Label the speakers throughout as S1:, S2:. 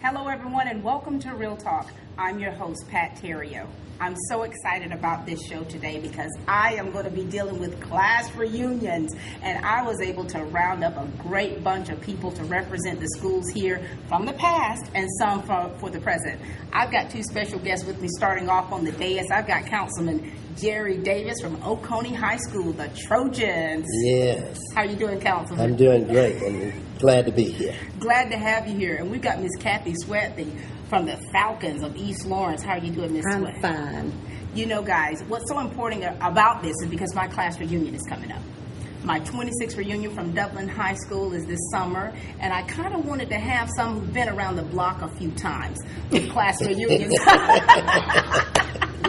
S1: Hello, everyone, and welcome to Real Talk. I'm your host, Pat Terrio. I'm so excited about this show today because I am going to be dealing with class reunions, and I was able to round up a great bunch of people to represent the schools here from the past and some for the present. I've got two special guests with me starting off on the dais. I've got Councilman Jerry Davis from Oconee High School, the Trojans.
S2: Yes.
S1: How are you doing, Councilman?
S2: I'm doing great and glad to be here.
S1: Glad to have you here. And we've got Miss Kathy Sweat from the Falcons of East Lawrence. How are you doing, Miss Sweat?
S3: I'm fine.
S1: You know, guys, what's so important about this is because my class reunion is coming up. My 26th reunion from Dublin High School is this summer, and I kind of wanted to have some who've been around the block a few times with class reunions.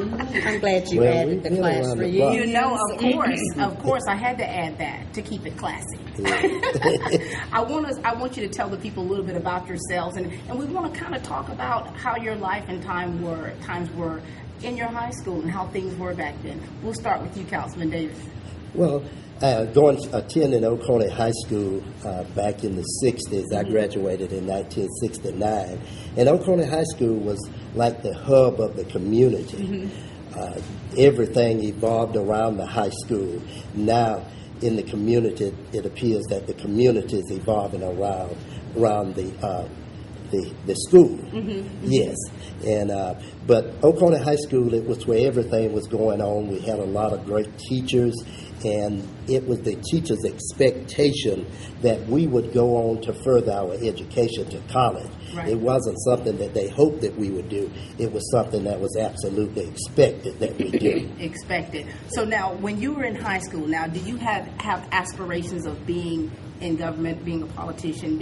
S3: I'm glad you added the class reunion.
S1: You know, of course, I had to add that to keep it classy. I want you to tell the people a little bit about yourselves, and we want to kind of talk about how your life and times were in your high school and how things were back then. We'll start with you, Councilman Davis.
S2: Well, attending Oconee High School back in the 60s, I graduated in 1969, and Oconee High School was like the hub of the community. Everything evolved around the high school. Now, in the community, it appears that the community is evolving around the school. Yes, and but Oconee High School, it was where everything was going on. We had a lot of great teachers, and it was the teachers' expectation that we would go on to further our education to college.
S1: Right.
S2: It wasn't something that they hoped that we would do. It was something that was absolutely expected that we do.
S1: Expected. So now, when you were in high school, now, did you have aspirations of being in government, being a politician,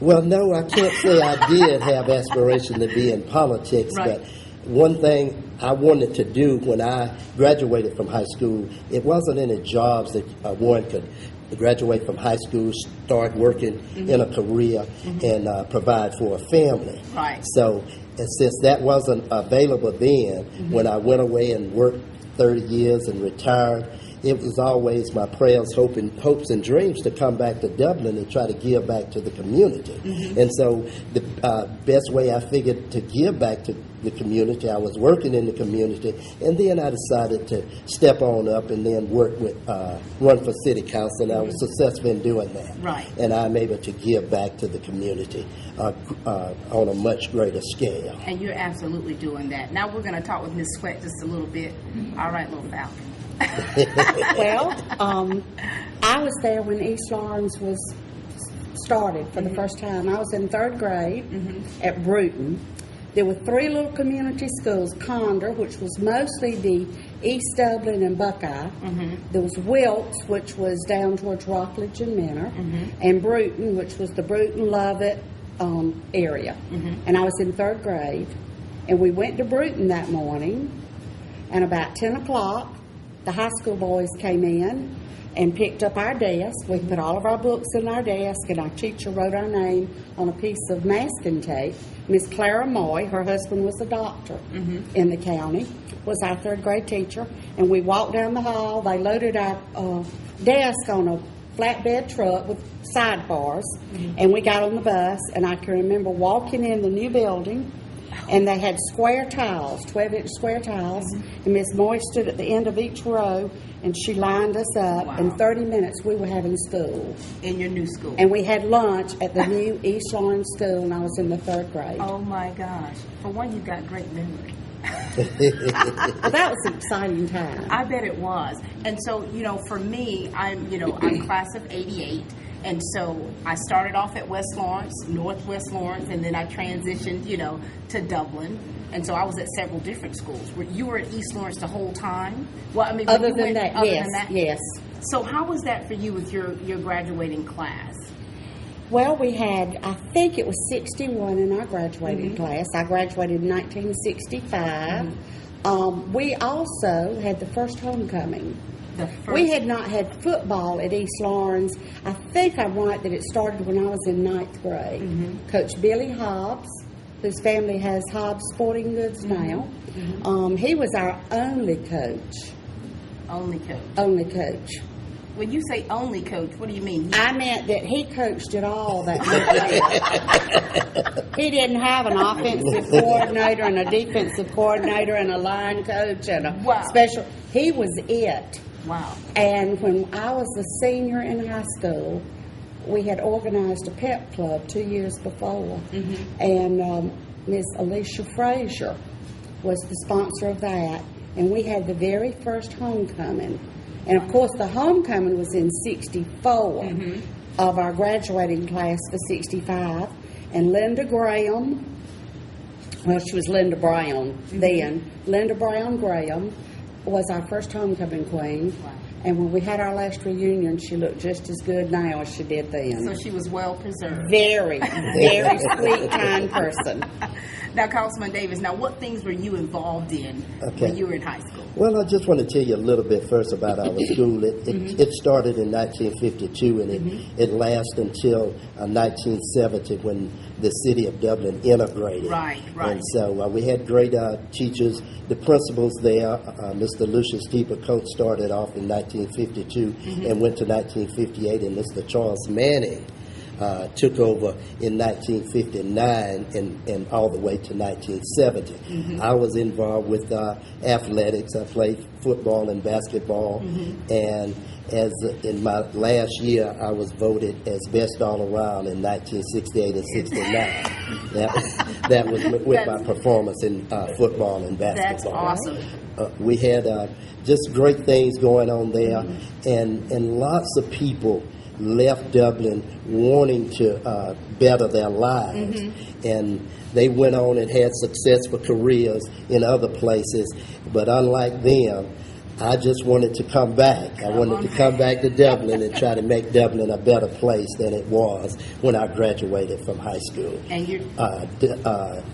S2: Well, no, I can't say I did have aspiration to be in politics,
S1: Right.
S2: but one thing I wanted to do when I graduated from high school, it wasn't any jobs that one could graduate from high school, start working in a career, and provide for a family.
S1: Right.
S2: So, and since that wasn't available then, when I went away and worked 30 years and retired, it was always my prayers, hopes, and dreams to come back to Dublin and try to give back to the community. And so the best way I figured to give back to the community, I was working in the community, and then I decided to step on up and then run for city council, and I was successful in doing that.
S1: Right.
S2: And I'm able to give back to the community on a much greater scale.
S1: And you're absolutely doing that. Now we're going to talk with Ms. Sweat just a little bit. All right, little Falcon.
S3: Well, I was there when East Lawrence was started for the first time. I was in third grade at Bruton. There were three little community schools: Condor, which was mostly the East Dublin and Buckeye. There was Wilkes, which was down towards Rockledge and Menor, and Bruton, which was the Bruton-Lovett area. And I was in third grade, and we went to Bruton that morning, and about 10 o'clock, the high school boys came in and picked up our desk. We put all of our books in our desk, and our teacher wrote our name on a piece of masking tape. Miss Clara Moy, her husband was a doctor in the county, was our third grade teacher. And we walked down the hall. They loaded our desk on a flatbed truck with sidebars, and we got on the bus. And I can remember walking in the new building, and they had square tiles, 12-inch square tiles, and Miss Moy stood at the end of each row, and she lined us up.
S1: Wow.
S3: In 30 minutes, we were having school.
S1: In your new school.
S3: And we had lunch at the new East Lawrence School, and I was in the third grade.
S1: Oh, my gosh. For one, you've got great memory.
S3: Well, that was an exciting time.
S1: I bet it was. And so, for me, I'm class of 88. And so I started off at West Lawrence, Northwest Lawrence, and then I transitioned, to Dublin. And so I was at several different schools. You were at East Lawrence the whole time? Well, I mean,
S3: Other than that, yes.
S1: So how was that for you with your graduating class?
S3: Well, we had, I think it was 61 in our graduating class. I graduated in 1965. We also had the first homecoming. We had not had football at East Lawrence. I think I'm right that it started when I was in 9th grade. Coach Billy Hobbs, whose family has Hobbs Sporting Goods now, he was our only coach.
S1: Only coach.
S3: Only coach.
S1: When you say only coach, what do you mean?
S3: I meant that he coached it all that year. He didn't have an offensive coordinator and a defensive coordinator and a line coach and a
S1: Wow.
S3: special. He was it.
S1: Wow.
S3: And when I was a senior in high school, we had organized a pep club 2 years before. And Miss Alicia Frazier was the sponsor of that. And we had the very first homecoming. And of course, the homecoming was in 64 of our graduating class for 65. And Linda Graham, well, she was Linda Brown then. Linda Brown Graham was our first homecoming queen.
S1: Wow.
S3: And when we had our last reunion, she looked just as good now as she did then.
S1: So she was well preserved.
S3: Very, very sweet, kind person.
S1: Now, Councilman Davis, now what things were you involved in
S2: Okay.
S1: when you were in high school?
S2: Well, I just want to tell you a little bit first about our school. It started in 1952, and it lasted until 1970 when the city of Dublin integrated.
S1: Right.
S2: And so we had great teachers. The principals there, Mr. Lucius Teeper-Coates started off in 1952 and went to 1958, and Mr. Charles Manning took over in 1959 and all the way to 1970. I was involved with athletics. I played football and basketball, and as in my last year, I was voted as best all around in 1968 and 69. That was with my performance in football and basketball.
S1: That's awesome.
S2: We had just great things going on there, and lots of people left Dublin wanting to better their lives, and they went on and had successful careers in other places. But unlike them, I just wanted to come back. I wanted to come back to Dublin and try to make Dublin a better place than it was when I graduated from high school.
S1: And you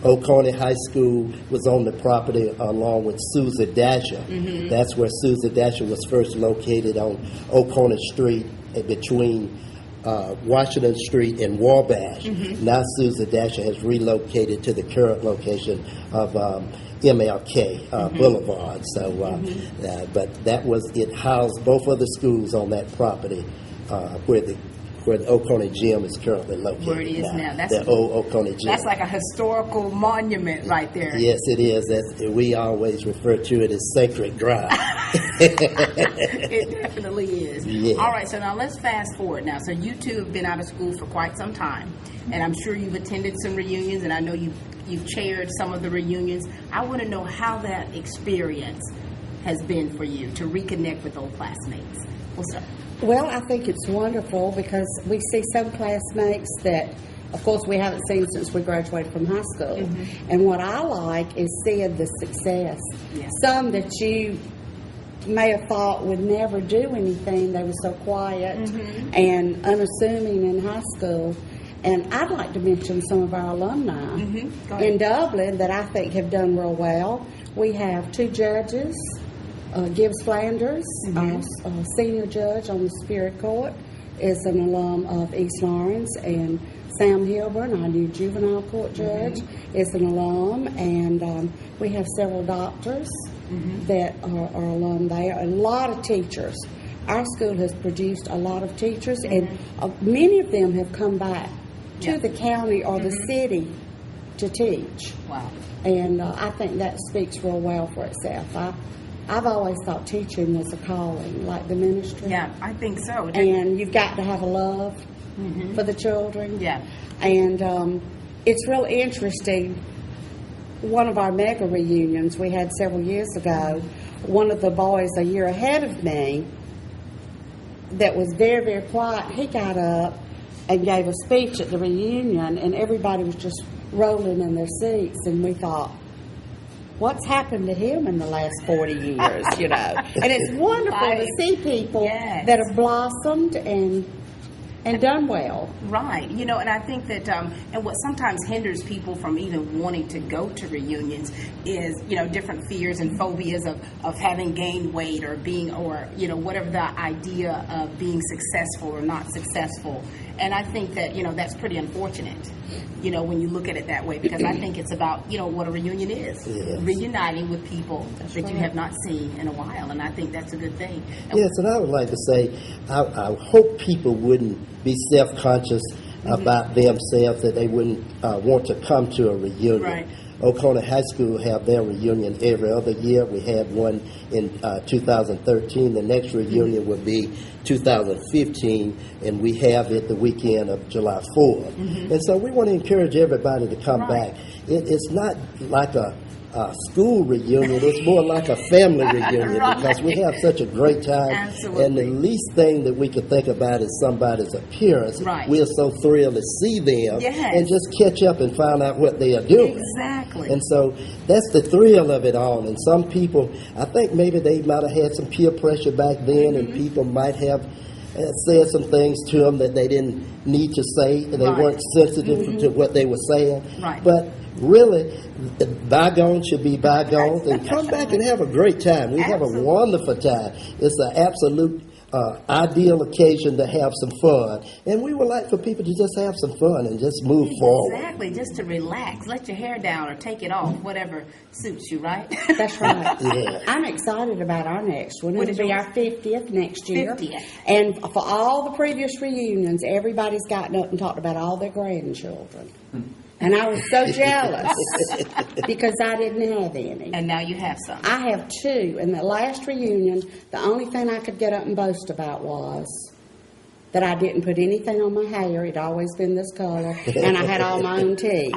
S2: Oconee High School was on the property along with Susie Dasher. That's where Susie Dasher was first located, on Oconee Street between Washington Street and Wabash. Now Susie Dasher has relocated to the current location of MLK Boulevard. So, but that was, it housed both of the schools on that property where the Oconee Gym is currently located.
S1: Where it is now. That's
S2: the old Oconee Gym.
S1: That's like a historical monument right there.
S2: Yes, it is. We always refer to it as sacred ground.
S1: It definitely is.
S2: Yeah.
S1: All right, so now let's fast forward now. So you two have been out of school for quite some time, and I'm sure you've attended some reunions, and I know you've chaired some of the reunions. I want to know how that experience has been for you to reconnect with old classmates. What's up?
S3: Well, I think it's wonderful because we see some classmates that, of course, we haven't seen since we graduated from high school. And what I like is seeing the success.
S1: Yeah.
S3: Some that you may have thought would never do anything. They were so quiet and unassuming in high school. And I'd like to mention some of our alumni
S1: Go ahead.
S3: in Dublin that I think have done real well. We have two judges. Gibbs Flanders, our senior judge on the Superior Court, is an alum of East Lawrence, and Sam Hilburn, our new juvenile court judge, is an alum, and we have several doctors that are alum there, a lot of teachers. Our school has produced a lot of teachers, and many of them have come back to the county or the city to teach.
S1: Wow.
S3: And I think that speaks real well for itself. I've always thought teaching was a calling, like the ministry.
S1: Yeah, I think so.
S3: And you've got to have a love for the children.
S1: Yeah.
S3: And it's real interesting. One of our mega reunions we had several years ago, one of the boys a year ahead of me that was very, very quiet, he got up and gave a speech at the reunion, and everybody was just rolling in their seats, and we thought, what's happened to him in the last 40 years, you know? And it's wonderful to see people that have blossomed and done well.
S1: Right. You know, and I think that, and what sometimes hinders people from even wanting to go to reunions is, you know, different fears and phobias of having gained weight or being, or, you know, whatever the idea of being successful or not successful. And I think that, that's pretty unfortunate, when you look at it that way, because I think it's about, what a reunion is.
S2: Yes.
S1: Reuniting with people that you have not seen in a while, and I think that's a good thing.
S2: Yes, and I would like to say, I hope people wouldn't be self-conscious about themselves, that they wouldn't want to come to a reunion.
S1: Right.
S2: Oconee High School have their reunion every other year. We had one in 2013. The next reunion will be 2015, and we have it the weekend of July 4th. And so we want to encourage everybody to come back. It's not like a school reunion. It's more like a family reunion because we have such a great time.
S1: Absolutely.
S2: And the least thing that we could think about is somebody's appearance.
S1: Right.
S2: We're so thrilled to see them
S1: Yes.
S2: and just catch up and find out what they are doing.
S1: Exactly.
S2: And so that's the thrill of it all. And some people, I think maybe they might have had some peer pressure back then, and people might have said some things to them that they didn't need to say, and they
S1: Right.
S2: weren't sensitive to what they were saying.
S1: Right.
S2: But really, bygones should be bygones, and come back and have a great time. We have a
S1: Absolutely.
S2: wonderful time. It's an absolute ideal occasion to have some fun, and we would like for people to just have some fun and just move forward.
S1: Exactly, just to relax, let your hair down or take it off, whatever suits you, right?
S3: That's right.
S2: Yeah.
S3: I'm excited about our next one.
S1: What
S3: It'll
S1: is
S3: be
S1: yours?
S3: our 50th next year.
S1: 50th.
S3: And for all the previous reunions, everybody's gotten up and talked about all their grandchildren. And I was so jealous because I didn't have any.
S1: And now you have some.
S3: I have two. In the last reunion, the only thing I could get up and boast about was that I didn't put anything on my hair. It'd always been this color. And I had all my own tea.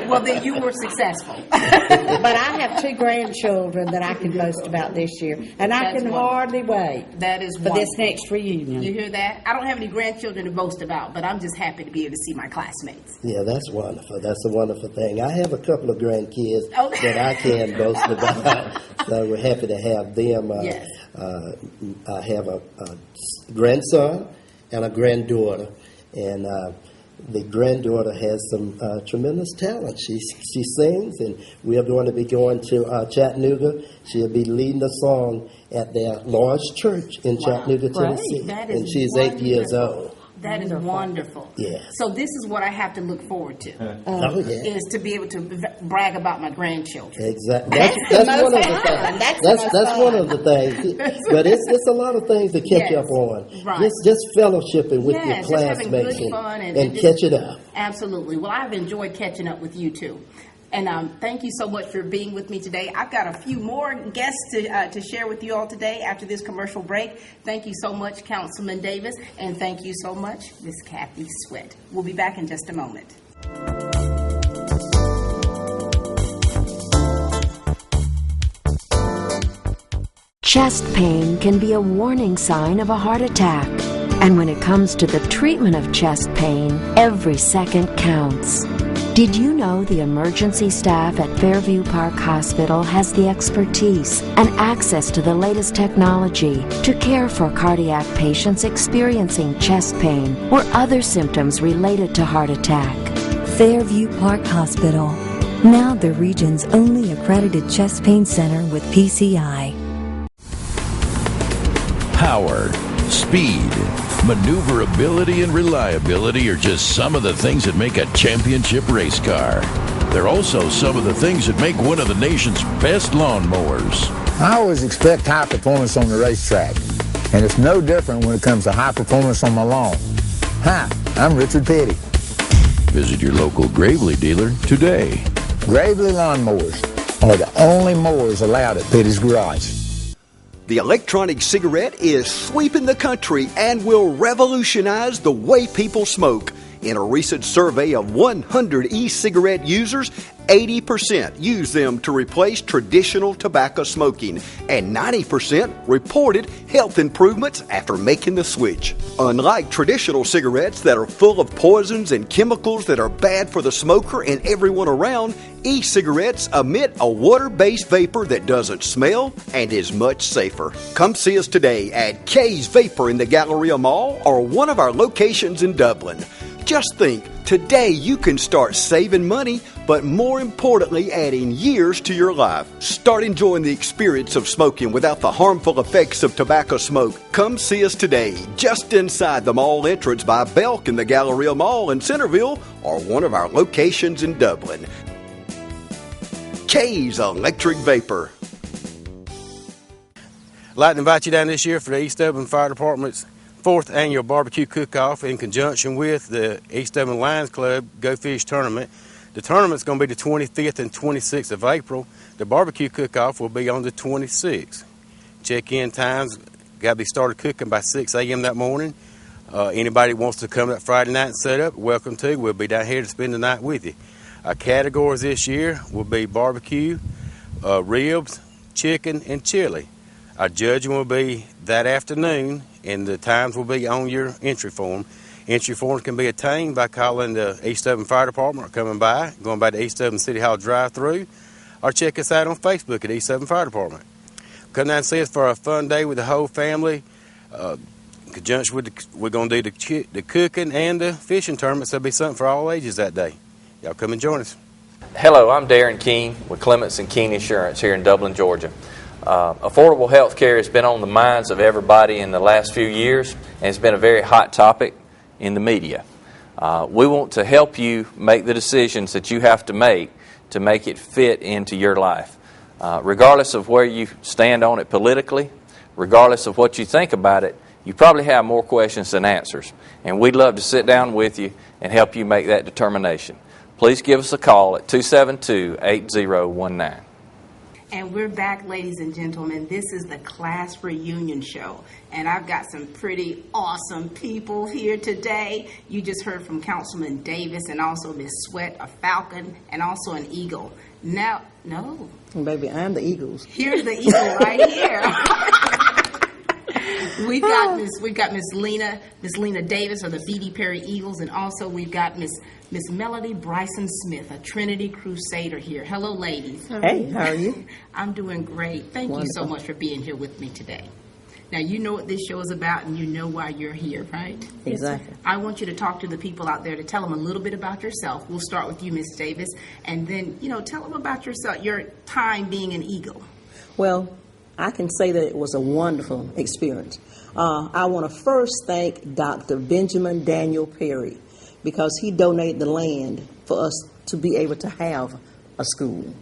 S1: Well, then you were successful.
S3: But I have two grandchildren that I can boast about this year. And I
S1: That's
S3: can
S1: wonderful.
S3: hardly wait
S1: That is
S3: for this
S1: wonderful.
S3: next reunion.
S1: You hear that? I don't have any grandchildren to boast about, but I'm just happy to be able to see my classmates.
S2: Yeah, that's wonderful. That's a wonderful thing. I have a couple of grandkids
S1: Okay.
S2: that I can boast about, so we're happy to have them.
S1: Yes.
S2: I have a grandson and a granddaughter, and the granddaughter has some tremendous talent. She sings, and we are going to be going to Chattanooga. She'll be leading a song at their large church in Chattanooga,
S3: Great.
S2: Tennessee,
S1: That is
S2: and she's 8 years
S1: wonderful.
S2: old.
S1: That is wonderful.
S2: Yes.
S1: So this is what I have to look forward to,
S2: Oh, yeah.
S1: is to be able to brag about my grandchildren.
S2: Exactly.
S3: That's
S2: That's
S3: the
S2: one
S3: most
S2: of the
S3: fun.
S2: things.
S3: That's the most
S2: That's one
S3: fun.
S2: of the things. But it's a lot of things to catch
S1: Yes.
S2: up on.
S1: Right.
S2: Just fellowshipping with
S1: Yes,
S2: your
S1: just having
S2: classmates
S1: good fun
S2: and
S1: and just-
S2: catch it up.
S1: Absolutely. Well, I've enjoyed catching up with you too. And thank you so much for being with me today. I've got a few more guests to share with you all today after this commercial break. Thank you so much, Councilman Davis, and thank you so much, Ms. Kathy Sweat. We'll be back in just a moment.
S4: Chest pain can be a warning sign of a heart attack. And when it comes to the treatment of chest pain, every second counts. Did you know the emergency staff at Fairview Park Hospital has the expertise and access to the latest technology to care for cardiac patients experiencing chest pain or other symptoms related to heart attack?
S5: Fairview Park Hospital, now the region's only accredited chest pain center with PCI.
S6: Power, speed, maneuverability, and reliability are just some of the things that make a championship race car. They're also some of the things that make one of the nation's best lawnmowers.
S7: I always expect high performance on the racetrack, and it's no different when it comes to high performance on my lawn. Hi, I'm Richard Petty.
S6: Visit your local Gravely dealer today.
S7: Gravely Lawnmowers are the only mowers allowed at Petty's Garage.
S8: The electronic cigarette is sweeping the country and will revolutionize the way people smoke. In a recent survey of 100 e-cigarette users, 80% use them to replace traditional tobacco smoking, and 90% reported health improvements after making the switch. Unlike traditional cigarettes that are full of poisons and chemicals that are bad for the smoker and everyone around, e-cigarettes emit a water-based vapor that doesn't smell and is much safer. Come see us today at K's Vapor in the Galleria Mall or one of our locations in Dublin. Just think, Today, you can start saving money, but more importantly, adding years to your life. Start enjoying the experience of smoking without the harmful effects of tobacco smoke. Come see us today, just inside the mall entrance by Belk in the Galleria Mall in Centerville, or one of our locations in Dublin. K's Electric Vapor.
S9: I'd like to invite you down this year for the East Dublin Fire Department's 4th annual barbecue cook-off in conjunction with the East Dublin Lions Club Go Fish Tournament. The tournament's going to be the 25th and 26th of April. The barbecue cook-off will be on the 26th. Check-in times got to be started cooking by 6 a.m. that morning. Anybody who wants to come that Friday night and set up, welcome to. We'll be down here to spend the night with you. Our categories this year will be barbecue, ribs, chicken, and chili. Our judging will be that afternoon, and the times will be on your entry form. Entry forms can be obtained by calling the East Dublin Fire Department or coming by, going by the East Dublin City Hall drive-through, or check us out on Facebook at East Dublin Fire Department. Come down and see us for a fun day with the whole family. In conjunction with we're going to do the cooking and the fishing tournaments. There'll be something for all ages that day. Y'all come and join us.
S10: Hello, I'm Darren Keene with Clements & Keene Insurance here in Dublin, Georgia. Affordable health care has been on the minds of everybody in the last few years, and it's been a very hot topic in the media. We want to help you make the decisions that you have to make it fit into your life. Regardless of where you stand on it politically, regardless of what you think about it, you probably have more questions than answers. And we'd love to sit down with you and help you make that determination. Please give us a call at 272-8019.
S1: And we're back, ladies and gentlemen. This is the class reunion show. And I've got some pretty awesome people here today. You just heard from Councilman Davis and also Miss Sweat, a Falcon, and also an Eagle. Now, no.
S11: Baby, I'm the Eagles.
S1: Here's the Eagle right here. We've got Miss Lena Davis of the B.D. Perry Eagles, and also we've got Miss Melody Bryson Smith, a Trinity Crusader here. Hello, ladies.
S11: Hey, how are you?
S1: I'm doing great. Thank you so much for being here with me today. Now, you know what this show is about, and you know why you're here, right?
S11: Exactly.
S1: I want you to talk to the people out there to tell them a little bit about yourself. We'll start with you, Miss Davis, and then, tell them about yourself, your time being an Eagle.
S11: Well, I can say that it was a wonderful experience. I want to first thank Dr. Benjamin Daniel Perry, because he donated the land for us to be able to have a school.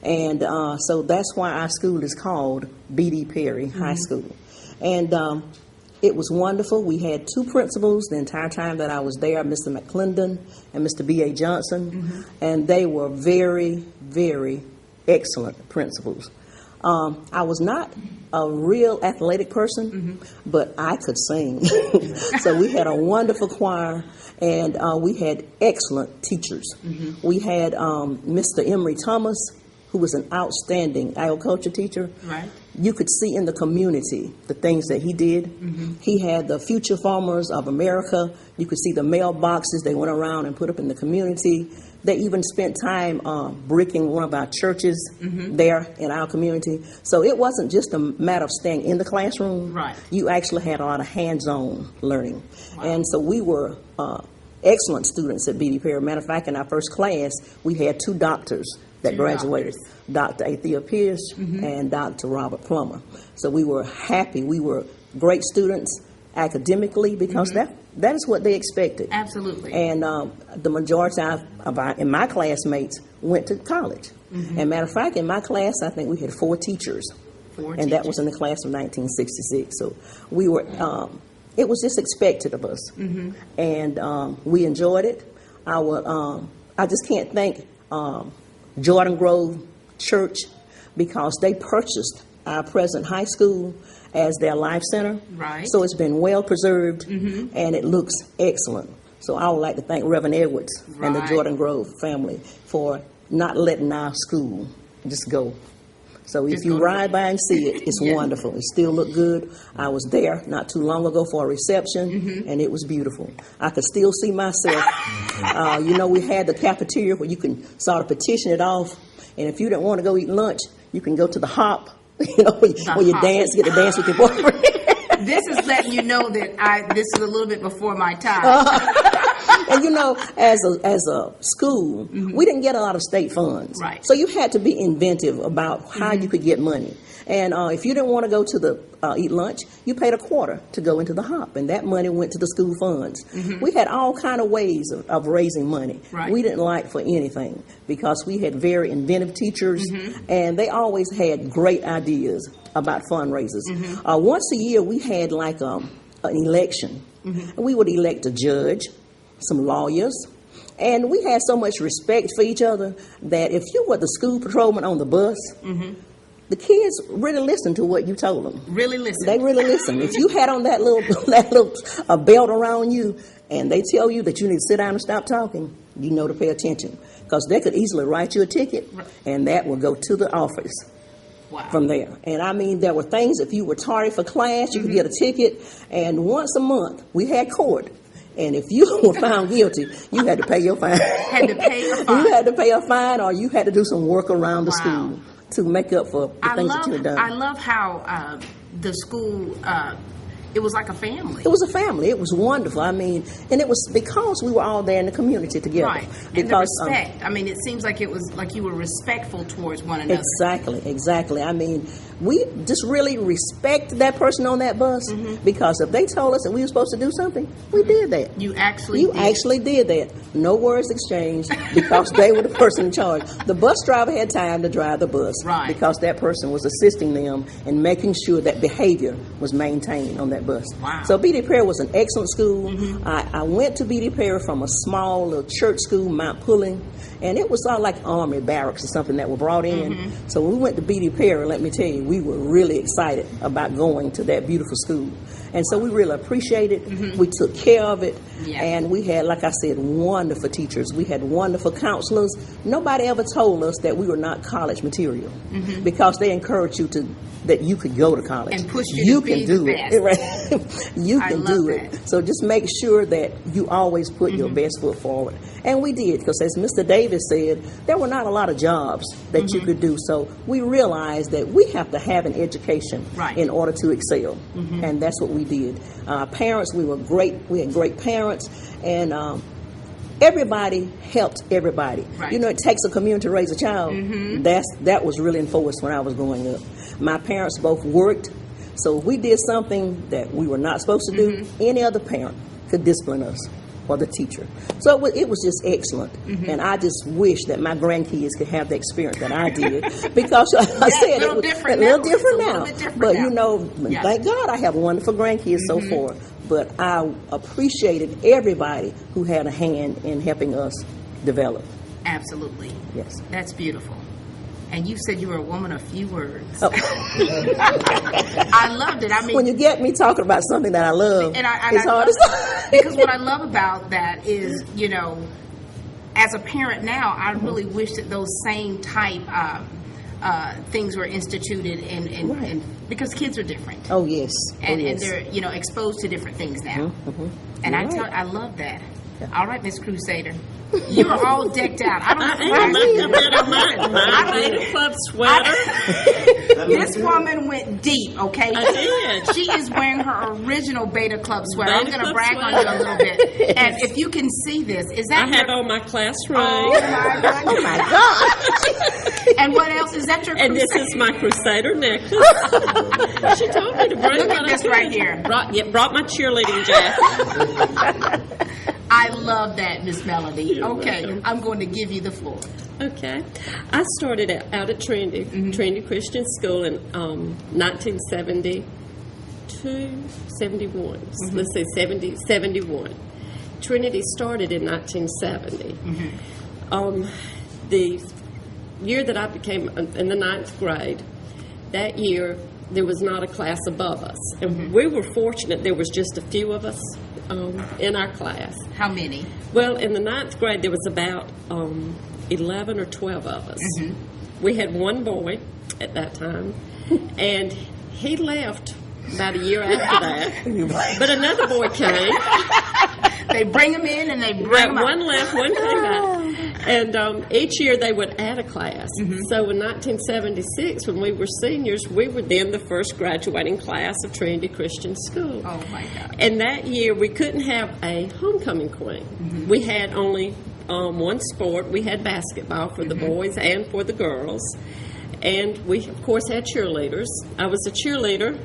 S11: And so that's why our school is called B.D. Perry High School. And it was wonderful. We had 2 principals the entire time that I was there, Mr. McClendon and Mr. B.A. Johnson. And they were very, very excellent principals. I was not a real athletic person, but I could sing. So we had a wonderful choir, and we had excellent teachers. We had Mr. Emery Thomas, who was an outstanding agriculture teacher.
S1: Right.
S11: You could see in the community the things that he did. He had the Future Farmers of America. You could see the mailboxes they went around and put up in the community. They even spent time bricking one of our churches there in our community. So it wasn't just a matter of staying in the classroom.
S1: Right.
S11: You actually had a lot of hands-on learning. Wow. And so we were excellent students at B.D. Perry. Matter of fact, in our first class, we had 2 doctors that graduated, Dr. Athea Pierce and Dr. Robert Plummer. So we were happy. We were great students academically, because that is what they expected.
S1: Absolutely.
S11: And the majority in my classmates went to college. And matter of fact, in my class, I think we had 4 teachers. And that was in the class of 1966. So we were, it was just expected of us. And we enjoyed it. I just can't thank Jordan Grove Church, because they purchased our present high school as their life center.
S1: Right.
S11: So it's been well preserved, and it looks excellent. So I would like to thank Reverend Edwards and the Jordan Grove family for not letting our school just go. So if you ride by and see it, it's wonderful. It still look good. I was there not too long ago for a reception, and it was beautiful. I could still see myself. We had the cafeteria where you can sort of petition it off, and if you didn't want to go eat lunch, you can go to the hop, where you dance, get to dance with your boyfriend.
S1: This is letting you know that this is a little bit before my time.
S11: And you know, as a school, we didn't get a lot of state funds.
S1: Right.
S11: So you had to be inventive about how you could get money. And if you didn't want to go to the eat lunch, you paid a quarter to go into the hop, and that money went to the school funds. We had all kind of ways of raising money.
S1: Right.
S11: We didn't like for anything because we had very inventive teachers, and they always had great ideas about fundraisers. Once a year, we had like an election. We would elect a judge, some lawyers, and we had so much respect for each other that if you were the school patrolman on the bus, the kids really listened to what you told them.
S1: Really listen.
S11: They really listened. If you had on that little belt around you, and they tell you that you need to sit down and stop talking, you know to pay attention, because they could easily write you a ticket, and that will go to the office.
S1: Wow.
S11: From there. And I mean, there were things, if you were tardy for class, you could get a ticket, and once a month we had court. And if you were found guilty, you had to pay your fine.
S1: Had to pay a fine.
S11: You had to pay a fine, or you had to do some work around the school to make up for the things that you had done.
S1: I love how the school, it was like a family.
S11: It was a family. It was wonderful. I mean, and it was because we were all there in the community together.
S1: Right. And the respect. I mean, it seems like it was like you were respectful towards one another.
S11: Exactly. I mean, we just really respect that person on that bus because if they told us that we were supposed to do something, we did that.
S1: You actually
S11: did that. No words exchanged because they were the person in charge. The bus driver had time to drive the bus because that person was assisting them and making sure that behavior was maintained on that bus.
S1: Wow.
S11: So B.D. Perry was an excellent school. I went to B.D. Perry from a small little church school, Mount Pulling, and it was all like army barracks or something that were brought in. So when we went to B.D. Perry, let me tell you, we were really excited about going to that beautiful school. And so we really appreciated it. We took care of it. And we had, like I said, wonderful teachers. We had wonderful counselors. Nobody ever told us that we were not college material because they encouraged you that you could go to college.
S1: And push you to be the best.
S11: Right? You can do it. So just make sure that you always put your best foot forward. And we did, because as Mr. Davis said, there were not a lot of jobs that you could do. So we realized that we have to have an education in order to excel. And that's what we did. Parents, we had great parents, and everybody helped everybody. You know, it takes a community to raise a child. That was really enforced when I was growing up. My parents both worked, so if we did something that we were not supposed to do, any other parent could discipline us, or the teacher. So it was just excellent. And I just wish that my grandkids could have the experience that I did, because I said it was a little different now. But you know, thank God I have wonderful grandkids so far. But I appreciated everybody who had a hand in helping us develop.
S1: Absolutely.
S11: Yes.
S1: That's beautiful. And you said you were a woman of few words.
S11: Oh.
S1: I loved it. I mean,
S11: when you get me talking about something that I love, it's hard to say.
S1: Because what I love about that is, you know, as a parent now, I really wish that those same type things were instituted, and because kids are different.
S11: Oh yes.
S1: And they're, you know, exposed to different things now. And I love that. All right, Miss Crusader. You are all decked out. I don't know.
S12: My Beta Club sweater.
S1: This woman went deep, okay?
S12: I did.
S1: She is wearing her original Beta Club sweater. I'm going to brag on you a little bit. And if you can see this, is that
S12: I have on my class ring.
S1: Oh, my God. And what else? Is that your
S12: And
S1: Crusader?
S12: this is my Crusader necklace. She told me to bring
S1: Look at this right here.
S12: Brought my cheerleading jacket.
S1: I love that, Miss Melody. Okay, I'm going to give you the floor.
S12: Okay. I started out at Trinity, Trinity Christian School in 1972, 71. Let's say 71. Trinity started in 1970. The year that I became in the 9th grade, that year there was not a class above us. And we were fortunate there was just a few of us in our class.
S1: How many?
S12: Well, in the 9th grade, there was about 11 or 12 of us. We had one boy at that time, and he left about a year after that. But another boy came.
S1: They bring him in and they bring him out.
S12: One left, one came back. And each year they would add a class. So in 1976, when we were seniors, we were then the first graduating class of Trinity Christian School.
S1: Oh, my God.
S12: And that year we couldn't have a homecoming queen. We had only one sport. We had basketball for the boys and for the girls. And we, of course, had cheerleaders. I was a cheerleader.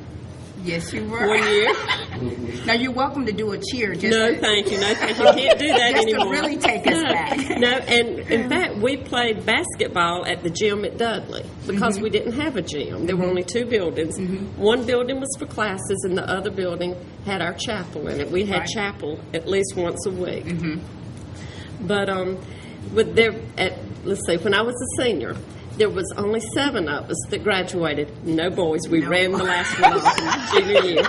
S1: Yes, you were.
S12: 1 year.
S1: Now, you're welcome to do a cheer. Just
S12: No,
S1: to,
S12: thank you. No, thank you. Can't do that
S1: just
S12: anymore.
S1: to really take us back.
S12: No, and in fact, we played basketball at the gym at Dudley because we didn't have a gym. There were only two buildings. One building was for classes, and the other building had our chapel in it. We had chapel at least once a week. But with let's see, when I was a senior, there was only 7 of us that graduated. No boys. We ran the last one off in junior year.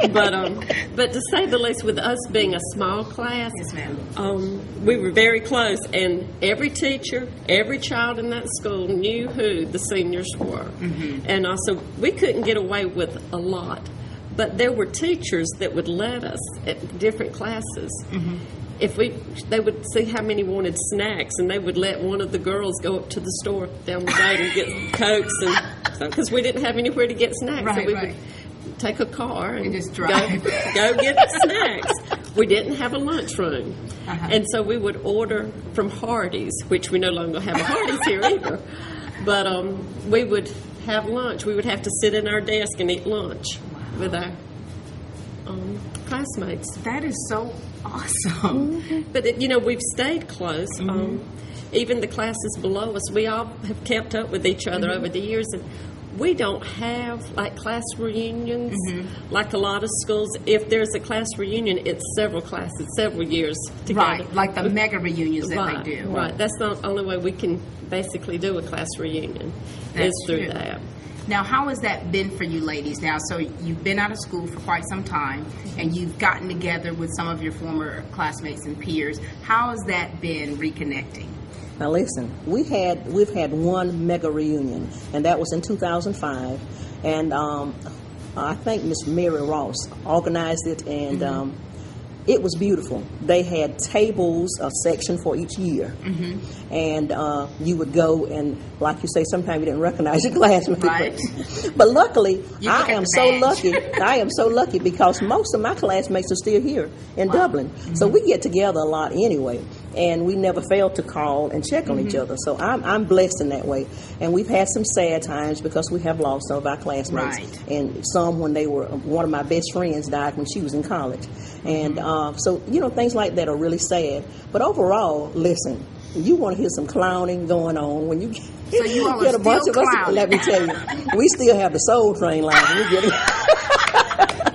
S12: But to say the least, with us being a small class,
S1: Yes, ma'am.
S12: we were very close. And every teacher, every child in that school knew who the seniors were. And also, we couldn't get away with a lot. But there were teachers that would let us at different classes. They would see how many wanted snacks, and they would let one of the girls go up to the store down the road and get Cokes, and because we didn't have anywhere to get snacks, so we would take a car and
S1: just drive.
S12: go get snacks. We didn't have a lunchroom, and so we would order from Hardee's, which we no longer have a Hardee's here either. But we would have lunch. We would have to sit in our desk and eat lunch with our classmates.
S1: That is so awesome.
S12: But we've stayed close. Even the classes below us, we all have kept up with each other over the years, and we don't have like class reunions like a lot of schools. If there's a class reunion, it's several classes, several years together.
S1: Right, like the mega reunions that they do.
S12: Right, that's the only way we can basically do a class reunion is through that.
S1: Now, how has that been for you ladies now? So you've been out of school for quite some time, and you've gotten together with some of your former classmates and peers. How has that been reconnecting?
S11: Now listen, we've had one mega reunion, and that was in 2005, and I think Miss Mary Ross organized it, and it was beautiful. They had tables, a section for each year, and you would go and, like you say, sometimes you didn't recognize your classmates.
S1: Right.
S11: But luckily, I am so lucky because most of my classmates are still here in Dublin. So we get together a lot anyway, and we never fail to call and check on each other. So I'm blessed in that way. And we've had some sad times because we have lost some of our classmates, and some when they were. One of my best friends died when she was in college, and so things like that are really sad. But overall, listen, you want to hear some clowning going on when you
S1: So you all
S11: get
S1: are
S11: a bunch
S1: still
S11: of us.
S1: clowning.
S11: Let me tell you, we still have the Soul Train line. We get it.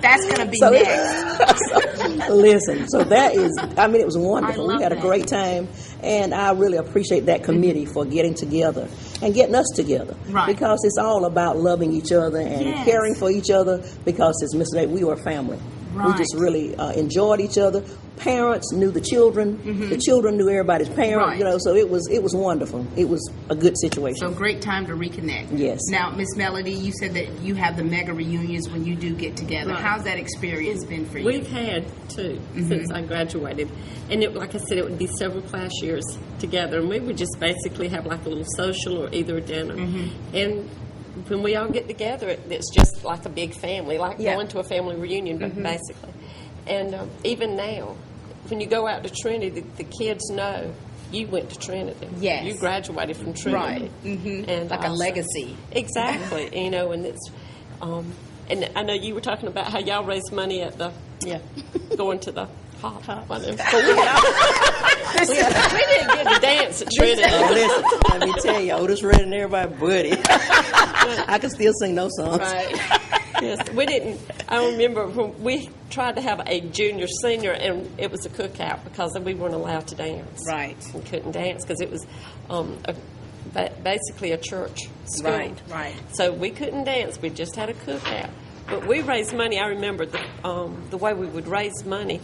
S1: That's going to be
S11: So
S1: next.
S11: Listen, so that is, it was wonderful.
S1: I love
S11: We had a
S1: that.
S11: great time, and I really appreciate that committee for getting together and getting us together.
S1: Right.
S11: Because it's all about loving each other and
S1: Yes.
S11: caring for each other, because as Ms. Nate, we were a family. We
S1: Right.
S11: just really enjoyed each other. Parents knew the children. The children knew everybody's parents.
S1: Right.
S11: So it was wonderful. It was a good situation.
S1: So great time to reconnect.
S11: Yes.
S1: Now, Miss Melody, you said that you have the mega reunions when you do get together.
S12: Right.
S1: How's that experience been for you?
S12: We've had 2 since I graduated, and like I said, it would be several class years together, and we would just basically have like a little social or either a dinner. And when we all get together, it's just like a big family, like going to a family reunion, but basically. And even now, when you go out to Trinity, the kids know you went to Trinity.
S1: Yes.
S12: You graduated from Trinity.
S1: Right.
S12: And
S1: Like a
S12: also-
S1: legacy.
S12: Exactly. And it's, and I know you were talking about how y'all raise money at the, going to the hop. But we didn't get to dance at Trinity.
S11: Listen, let me tell you, Otis Redding and everybody, buddy. I can still sing those songs.
S12: Right. Yes, we didn't. I remember when we tried to have a junior senior, and it was a cookout because we weren't allowed to dance.
S1: Right.
S12: We couldn't dance because it was basically a church school.
S1: Right.
S12: So we couldn't dance. We just had a cookout. But we raised money. I remember the way we would raise money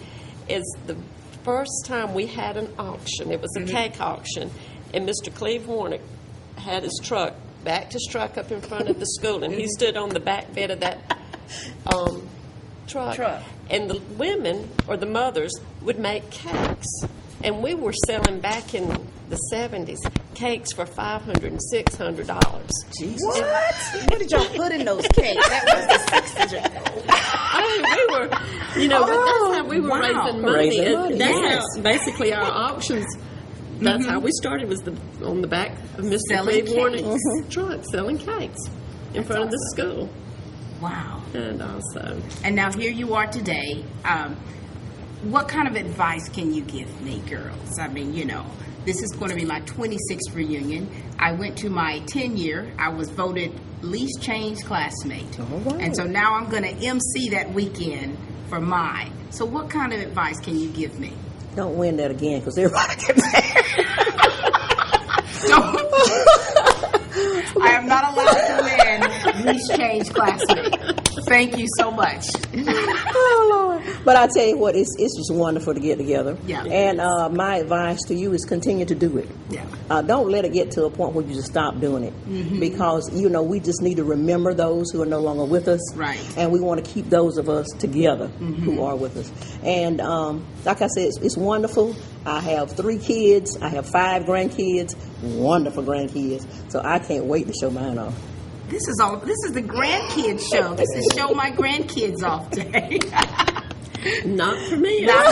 S12: is the first time we had an auction. It was a cake auction, and Mr. Cleve Warnick had his truck. Backed his truck up in front of the school, and he stood on the back bed of that truck. And the women, or the mothers, would make cakes. And we were selling back in the 70s, cakes for $500 and $600.
S1: What did y'all put in those cakes? That was the 60s.
S12: We were, but that's how we were raising money.
S11: Raising money,
S12: That's
S11: yes.
S12: how basically our auctions. That's how we started. Was on the back of Mr.
S1: Selling
S12: Cleve Warnick's
S1: cakes.
S12: truck, selling cakes in front of the school.
S1: Wow.
S12: And also,
S1: And now here you are today. What kind of advice can you give me, girls? I mean, this is going to be my 26th reunion. I went to my 10-year. I was voted least changed classmate.
S11: All right.
S1: And so now I'm going to MC that weekend for mine. So what kind of advice can you give me?
S11: Don't win that again, because everybody gets mad.
S1: I am not allowed to win least changed classmate. Thank you so much.
S11: Oh, Lord. But I tell you what, it's just wonderful to get together.
S1: Yeah.
S11: And my advice to you is continue to do it.
S1: Yeah.
S11: Don't let it get to a point where you just stop doing it.
S1: Mm-hmm.
S11: Because, we just need to remember those who are no longer with us.
S1: Right.
S11: And we want to keep those of us together who are with us. And like I said, it's wonderful. I have 3 kids. I have 5 grandkids. Wonderful grandkids. So I can't wait to show mine off.
S1: This is the grandkids show. This is show my grandkids off day.
S12: not for me. Not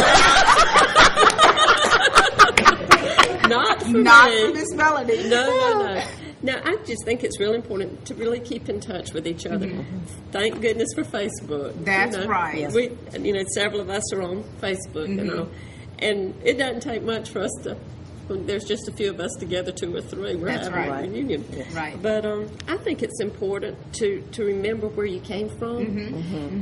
S12: for
S1: Not
S12: me.
S1: for Miss Melody.
S12: No. Now, I just think it's really important to really keep in touch with each other. Thank goodness for Facebook.
S1: That's right.
S12: We, several of us are on Facebook, and it doesn't take much for us to. There's just a few of us together, 2 or 3. We're
S1: That's
S12: having
S1: right.
S12: a reunion.
S1: Right.
S12: But I think it's important to remember where you came from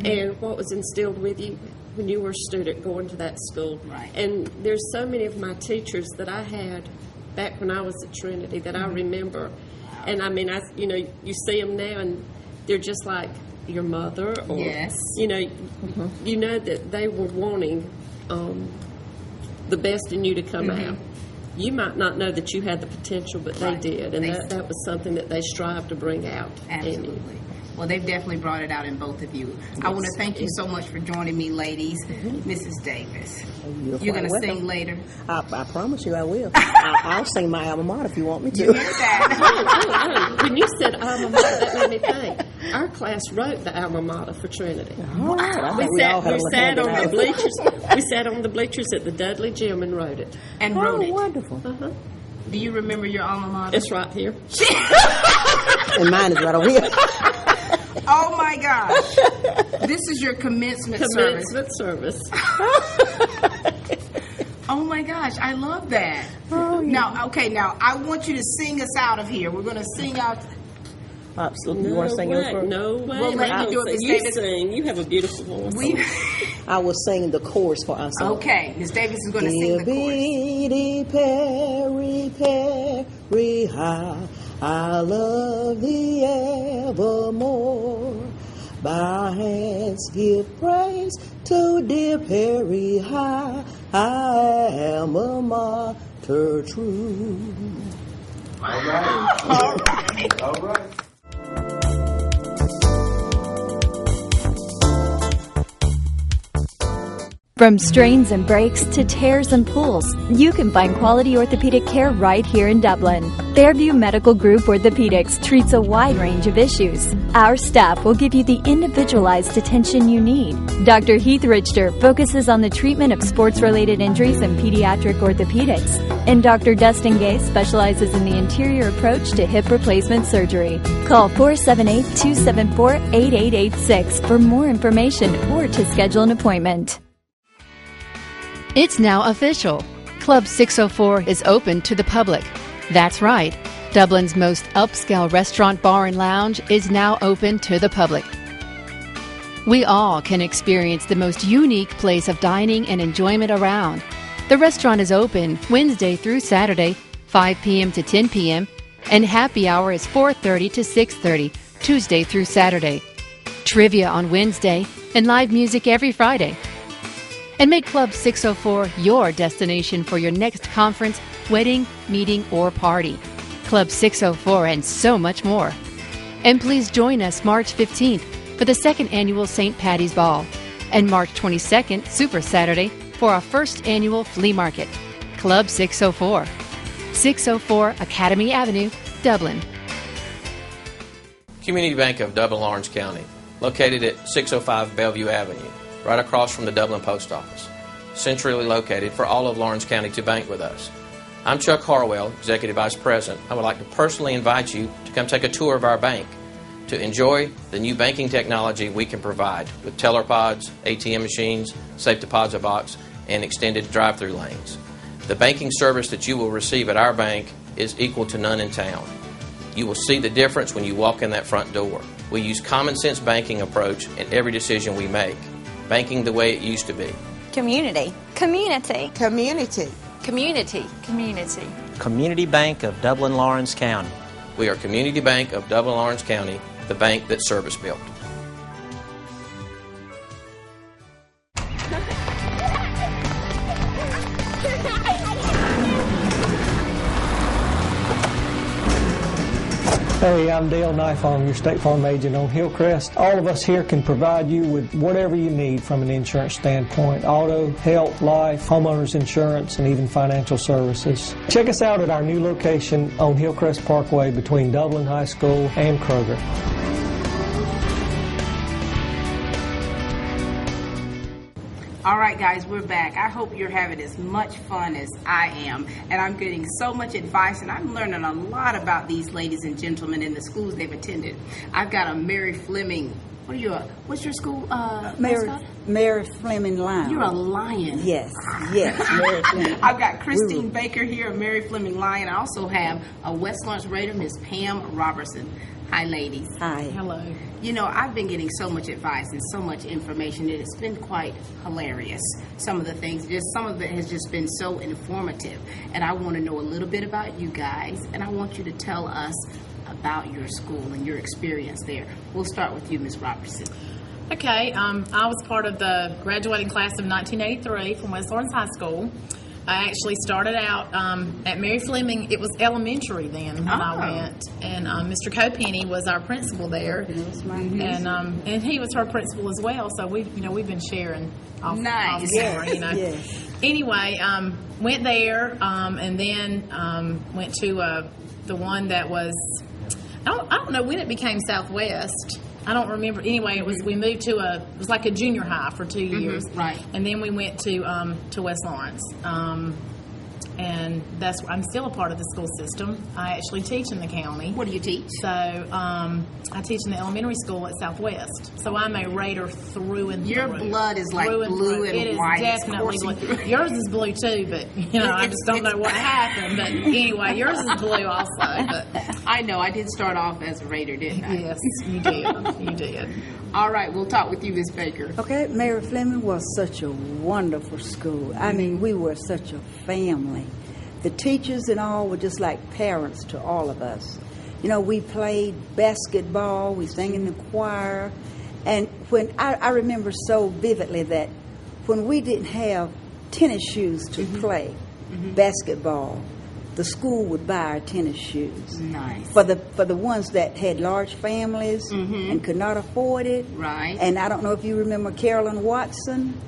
S12: and what was instilled with you when you were a student going to that school.
S1: Right.
S12: And there's so many of my teachers that I had back when I was at Trinity that I remember. And I mean, you see them now, and they're just like your mother, or
S1: Yes.
S12: you know that they were wanting the best in you to come out. You might not know that you had the potential, but
S1: Right.
S12: they did, and
S1: They-
S12: that was something that they strived to bring out. in you.
S1: Absolutely. Well, they've definitely brought it out in both of you. I want to thank you so much for joining me, ladies. Mrs. Davis, you're going to sing later.
S11: I promise you I will. I'll sing my alma mater if you want me to.
S1: You hear that?
S12: When you said alma mater, that made me think. Our class wrote the alma mater for Trinity.
S11: All right. I
S12: We
S11: thought we all
S12: sat,
S11: had
S12: we
S11: a
S12: sat
S11: little
S12: on
S11: hand
S12: the
S11: in that.
S12: bleachers. We sat on the bleachers at the Dudley Gym and wrote it.
S1: And wrote
S11: Oh,
S1: it.
S11: wonderful.
S1: Do you remember your alma mater?
S12: It's right here.
S11: And mine is right over here.
S1: Oh my gosh! This is your commencement service.
S12: Service.
S1: Oh my gosh, I love that. Now I want you to sing us out of here. We're going to sing out.
S11: Absolutely. You want to sing yours first?
S12: No way.
S1: We'll let you do it, Miss
S12: You
S1: Davis.
S12: sing. You have a beautiful voice.
S11: I will sing the chorus for our song.
S1: Okay, Miss Davis is going to sing the chorus.
S11: Bitty Perry, Perry high, I love thee evermore. By hands give praise to dear Perry High, I am a martyr true.
S1: All right.
S2: All right.
S13: From strains and breaks to tears and pulls, you can find quality orthopedic care right here in Dublin. Fairview Medical Group Orthopedics treats a wide range of issues. Our staff will give you the individualized attention you need. Dr. Heath Richter focuses on the treatment of sports-related injuries and pediatric orthopedics. And Dr. Dustin Gay specializes in the interior approach to hip replacement surgery. Call 478-274-8886 for more information or to schedule an appointment.
S14: It's now official. Club 604 is open to the public. That's right. Dublin's most upscale restaurant, bar, and lounge is now open to the public. We all can experience the most unique place of dining and enjoyment around. The restaurant is open Wednesday through Saturday, 5 p.m. to 10 p.m., and happy hour is 4:30 to 6:30, Tuesday through Saturday. Trivia on Wednesday and live music every Friday. And make Club 604 your destination for your next conference, wedding, meeting, or party. Club 604 and so much more. And please join us March 15th for the second annual St. Patty's Ball and March 22nd, Super Saturday, for our first annual flea market. Club 604. 604 Academy Avenue, Dublin.
S15: Community Bank of Dublin, Lawrence County, located at 605 Bellevue Avenue, right across from the Dublin Post Office. Centrally located for all of Lawrence County to bank with us. I'm Chuck Harwell, Executive Vice President. I would like to personally invite you to come take a tour of our bank to enjoy the new banking technology we can provide with teller pods, ATM machines, safe deposit box, and extended drive-through lanes. The banking service that you will receive at our bank is equal to none in town. You will see the difference when you walk in that front door. We use common sense banking approach in every decision we make. Banking the way it used to be.
S16: Community. Community.
S17: Community.
S16: Community. Community.
S18: Community Bank of Dublin, Lawrence County.
S15: We are Community Bank of Dublin, Lawrence County, the bank that's service built.
S19: Hey, I'm Dale Nifong, your State Farm agent on Hillcrest. All of us here can provide you with whatever you need from an insurance standpoint: auto, health, life, homeowners insurance, and even financial services. Check us out at our new location on Hillcrest Parkway between Dublin High School and Kroger.
S1: All right, guys, we're back. I hope you're having as much fun as I am. And I'm getting so much advice, and I'm learning a lot about these ladies and gentlemen in the schools they've attended. I've got a Mary Fleming. What's your school
S3: Mary Fleming Lion.
S1: You're a lion.
S3: Yes, Mary Fleming.
S1: I've got Christine Baker here, a Mary Fleming Lion. I also have a West Lawrence Raider, Miss Pam Robertson. Hi, ladies.
S3: Hi.
S1: Hello. You know, I've been getting so much advice and so much information that it's been quite hilarious. Some of the things, some of it has just been so informative. And I want to know a little bit about you guys, and I want you to tell us about your school and your experience there. We'll start with you, Ms. Robertson.
S20: Okay, I was part of the graduating class of 1983 from West Lawrence High School. I actually started out at Mary Fleming. It was elementary then when I went, and Mr. Copenny was our principal there, and he was her principal as well. So we've been sharing off summer,
S1: Yes.
S20: Anyway, went there, and then went to the one that was I don't know when it became Southwest. I don't remember. Anyway, we moved to it was like a junior high for 2 years,
S1: right?
S20: And then we went to West Lawrence, and that's where I'm still a part of the school system. I actually teach in the county.
S1: What do you teach?
S20: So I teach in the elementary school at Southwest. So I'm a Raider through and through.
S1: Your blood is like blue and white.
S20: It is definitely blue. Yours is blue too, but I just don't know what happened. But anyway, yours is blue also. But
S1: I know. I did start off as a Raider, didn't I?
S20: Yes, you did. You did.
S1: All right, we'll talk with you, Ms. Baker.
S3: Okay, Mary Fleming was such a wonderful school. I mean, we were such a family. The teachers and all were just like parents to all of us. You know, we played basketball, we sang in the choir, and when I remember so vividly that when we didn't have tennis shoes to play basketball, the school would buy our tennis shoes.
S1: Nice.
S3: For the ones that had large families and could not afford it.
S1: Right.
S3: And I don't know if you remember Carolyn Watson.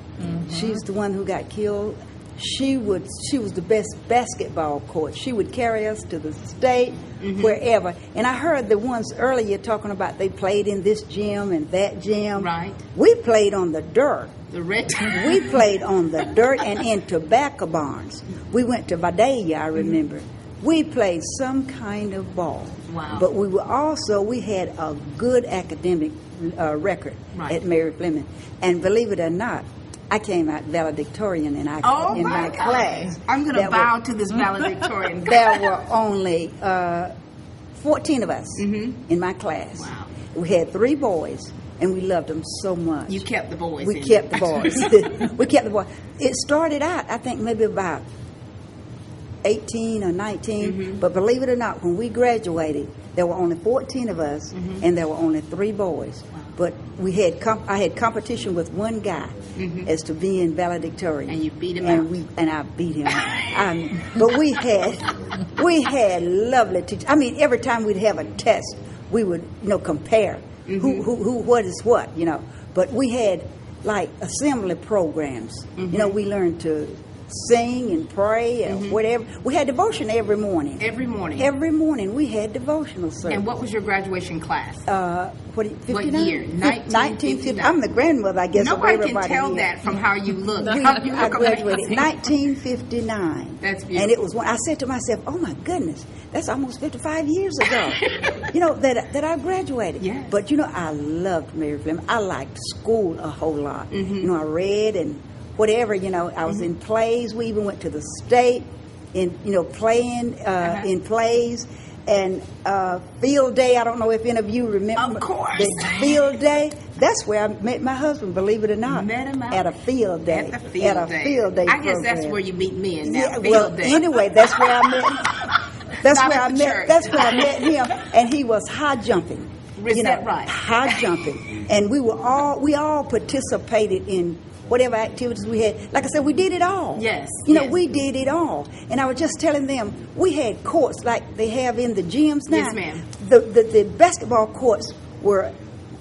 S3: She's the one who got killed. She was the best basketball coach. She would carry us to the state, wherever. And I heard the ones earlier talking about they played in this gym and that gym.
S1: Right.
S3: We played on the dirt.
S1: The red.
S3: We played on the dirt and in tobacco barns. We went to Vidalia, I remember. We played some kind of ball.
S1: Wow.
S3: But we had a good academic record at Mary Fleming. And believe it or not, I came out valedictorian in my class.
S1: I'm going to bow to this valedictorian.
S3: There were only 14 of us in my class.
S1: Wow.
S3: We had 3 boys, and we loved them so much.
S1: You kept the boys.
S3: We kept the boys. We kept the boys. It started out, I think, maybe about 18 or 19. But believe it or not, when we graduated, there were only 14 of us, and there were only 3 boys. Wow. But I had competition with one guy as to being valedictorian,
S1: and you beat him out.
S3: And I beat him. But we had lovely teachers. I mean, every time we'd have a test, we would compare who what is what. But we had like assembly programs. We learned to
S17: sing and pray and whatever. We had devotion every morning.
S1: Every morning.
S17: Every morning we had devotional service.
S1: And what was your graduation class?
S17: 59?
S1: What year?
S17: 1950. I'm the grandmother, I guess.
S1: Nobody
S17: of everybody
S1: can tell
S17: here.
S1: that from how you look.
S17: I graduated 1959.
S1: That's beautiful.
S17: And it was when I said to myself, "Oh my goodness, that's almost 55 years ago." You know that I graduated.
S1: Yes.
S17: But you know, I loved Mary Fleming. I liked school a whole lot. You know, I read and whatever. You know, I was in plays. We even went to the state in playing in plays. And field day, I don't know if any of you remember.
S1: Of course.
S17: The field day, that's where I met my husband, believe it or not.
S1: Met him out
S17: at a field day.
S1: At the field day.
S17: Field day
S1: I guess that's
S17: program.
S1: where you meet men now.
S17: Yeah,
S1: field
S17: well,
S1: day.
S17: anyway, that's where I met. That's where I met him, and he was high jumping.
S1: Is that right?
S17: High jumping, and we all participated in whatever activities we had. Like I said, we did it all.
S1: Yes.
S17: You know, we did it all. And I was just telling them, we had courts like they have in the gyms now.
S1: Yes, ma'am.
S17: The basketball courts were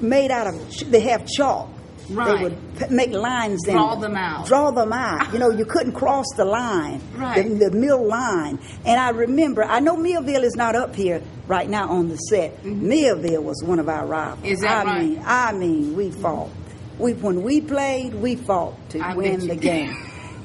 S17: made out of, they have chalk.
S1: Right.
S17: They would make lines in
S1: Draw
S17: them.
S1: them out.
S17: Draw them out. You know, you couldn't cross the line.
S1: Right.
S17: The mill line. And I remember, I know Millville is not up here right now on the set. Millville was one of our rivals.
S1: Is that right?
S17: I mean, we fought. When we played, we fought to win the game.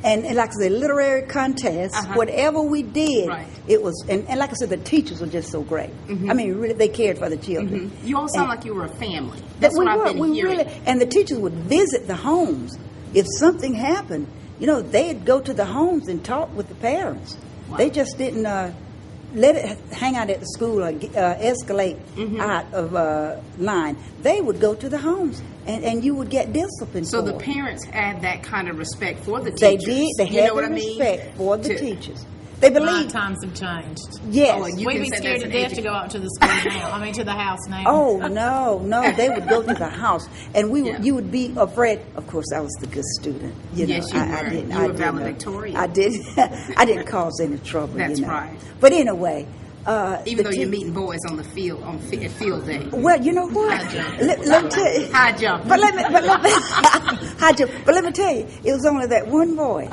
S17: And like I said, literary contests, whatever we did, it was, and like I said, the teachers were just so great. I mean, really, they cared for the children.
S1: You all sound like you were a family. That's what I've been hearing.
S17: Really, and the teachers would visit the homes. If something happened, you know, they'd go to the homes and talk with the parents.
S1: Wow.
S17: They just didn't let it hang out at the school or escalate out of line. They would go to the homes, and you would get disciplined.
S1: So
S17: for
S1: the
S17: it.
S1: parents had that kind of respect for the
S17: They
S1: teachers.
S17: did. They
S1: You
S17: had
S1: know what
S17: the
S1: I mean?
S17: respect for the teachers. They
S20: My
S17: believed.
S20: times have changed.
S17: Yes.
S20: We'd be scared to death to go out to the school now. I mean, to the house now.
S17: Oh no! They would go to the house, and you would be afraid. Of course, I was the good student.
S1: Yes,
S17: know,
S1: you
S17: I
S1: were.
S17: didn't.
S1: You
S17: I
S1: were
S17: didn't,
S1: valedictorian.
S17: I did. I didn't cause any trouble.
S1: That's
S17: you know.
S1: right.
S17: But anyway,
S1: even though you're meeting boys on the field on field day.
S17: Well, you know what? Let me tell you.
S1: High jump.
S17: But let me high jump. But let me tell you, it was only that one boy.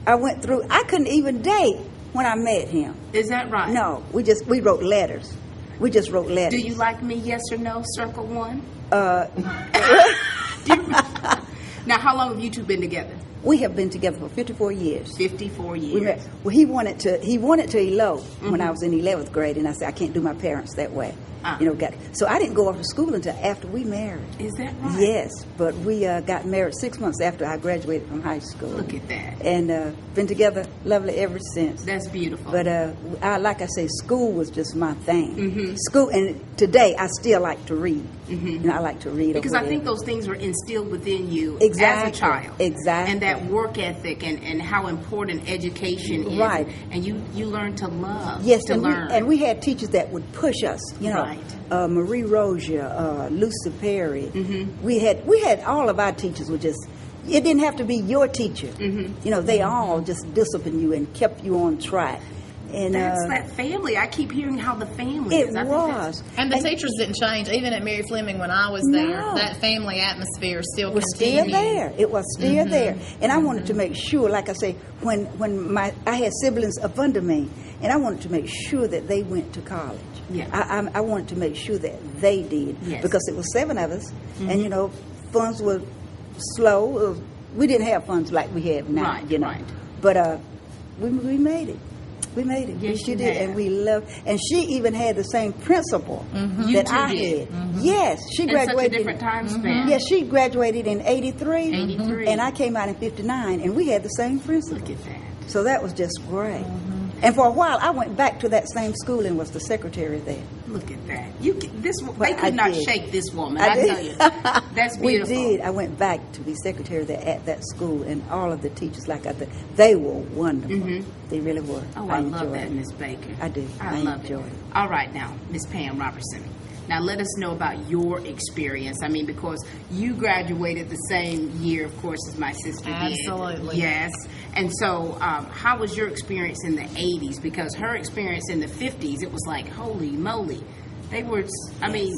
S17: I went through. I couldn't even date when I met him.
S1: Is that right?
S17: No, we wrote letters. We just wrote letters.
S1: Do you like me? Yes or no? Circle one. Now, how long have you two been together?
S17: We have been together for 54 years.
S1: 54 years.
S17: We met, well, he wanted to elope when I was in 11th grade, and I said I can't do my parents that way. You know, so I didn't go off to school until after we married.
S1: Is that right?
S17: Yes, but we got married 6 months after I graduated from high school.
S1: Look at that.
S17: And been together lovely ever since.
S1: That's beautiful.
S17: But like I say, school was just my thing. School, and today I still like to read. You know, I like to read
S1: because I think those things were instilled within you as a child.
S17: Exactly.
S1: And that work ethic and how important education is.
S17: Right. And
S1: you learn to love.
S17: Yes,
S1: to learn.
S17: And we had teachers that would push us. You know,
S1: Right.
S17: Marie Rozier, Lucy Perry. We had all of our teachers were just. It didn't have to be your teacher. You know, they all just disciplined you and kept you on track. And
S1: that's that family. I keep hearing how the family
S17: it
S1: is.
S17: was.
S20: And the teachers didn't change. Even at Mary Fleming when I was there, that family atmosphere still
S17: was
S20: continued.
S17: still there. It was still there. And I wanted to make sure, like I say, when I had siblings up under me, and I wanted to make sure that they went to college.
S1: Yeah.
S17: I wanted to make sure that they did.
S1: Yes.
S17: Because it was 7 of us, and, you know, funds were slow. We didn't have funds like we have now,
S1: Right,
S17: you know.
S1: right.
S17: But we made it. We made it.
S1: Yes,
S17: she
S1: you
S17: did,
S1: have.
S17: and we loved. And she even had the same principal
S1: You
S17: that
S1: two
S17: I
S1: did.
S17: had. Yes, she
S1: In
S17: graduated.
S1: such a different time span.
S17: Yes, she graduated in 83.
S1: 83.
S17: And I came out in 59, and we had the same principal.
S1: Look at that.
S17: So that was just great. And for a while, I went back to that same school and was the secretary there.
S1: Look at that. They
S17: I
S1: could not
S17: did.
S1: shake this woman.
S17: I
S1: I
S17: did.
S1: tell you, that's beautiful.
S17: We did. I went back to be secretary there at that school, and all of the teachers, like I said, they were wonderful. They really were.
S1: Oh, I love
S17: enjoyed
S1: that,
S17: it.
S1: Miss Baker.
S17: I do.
S1: I love
S17: enjoyed
S1: it.
S17: it.
S1: All right, now, Miss Pam Robertson. Now, let us know about your experience. I mean, because you graduated the same year, of course, as my sister did.
S20: Absolutely.
S1: Yes. And so, how was your experience in the 80s? Because her experience in the 50s, it was like, holy moly. They were, I mean,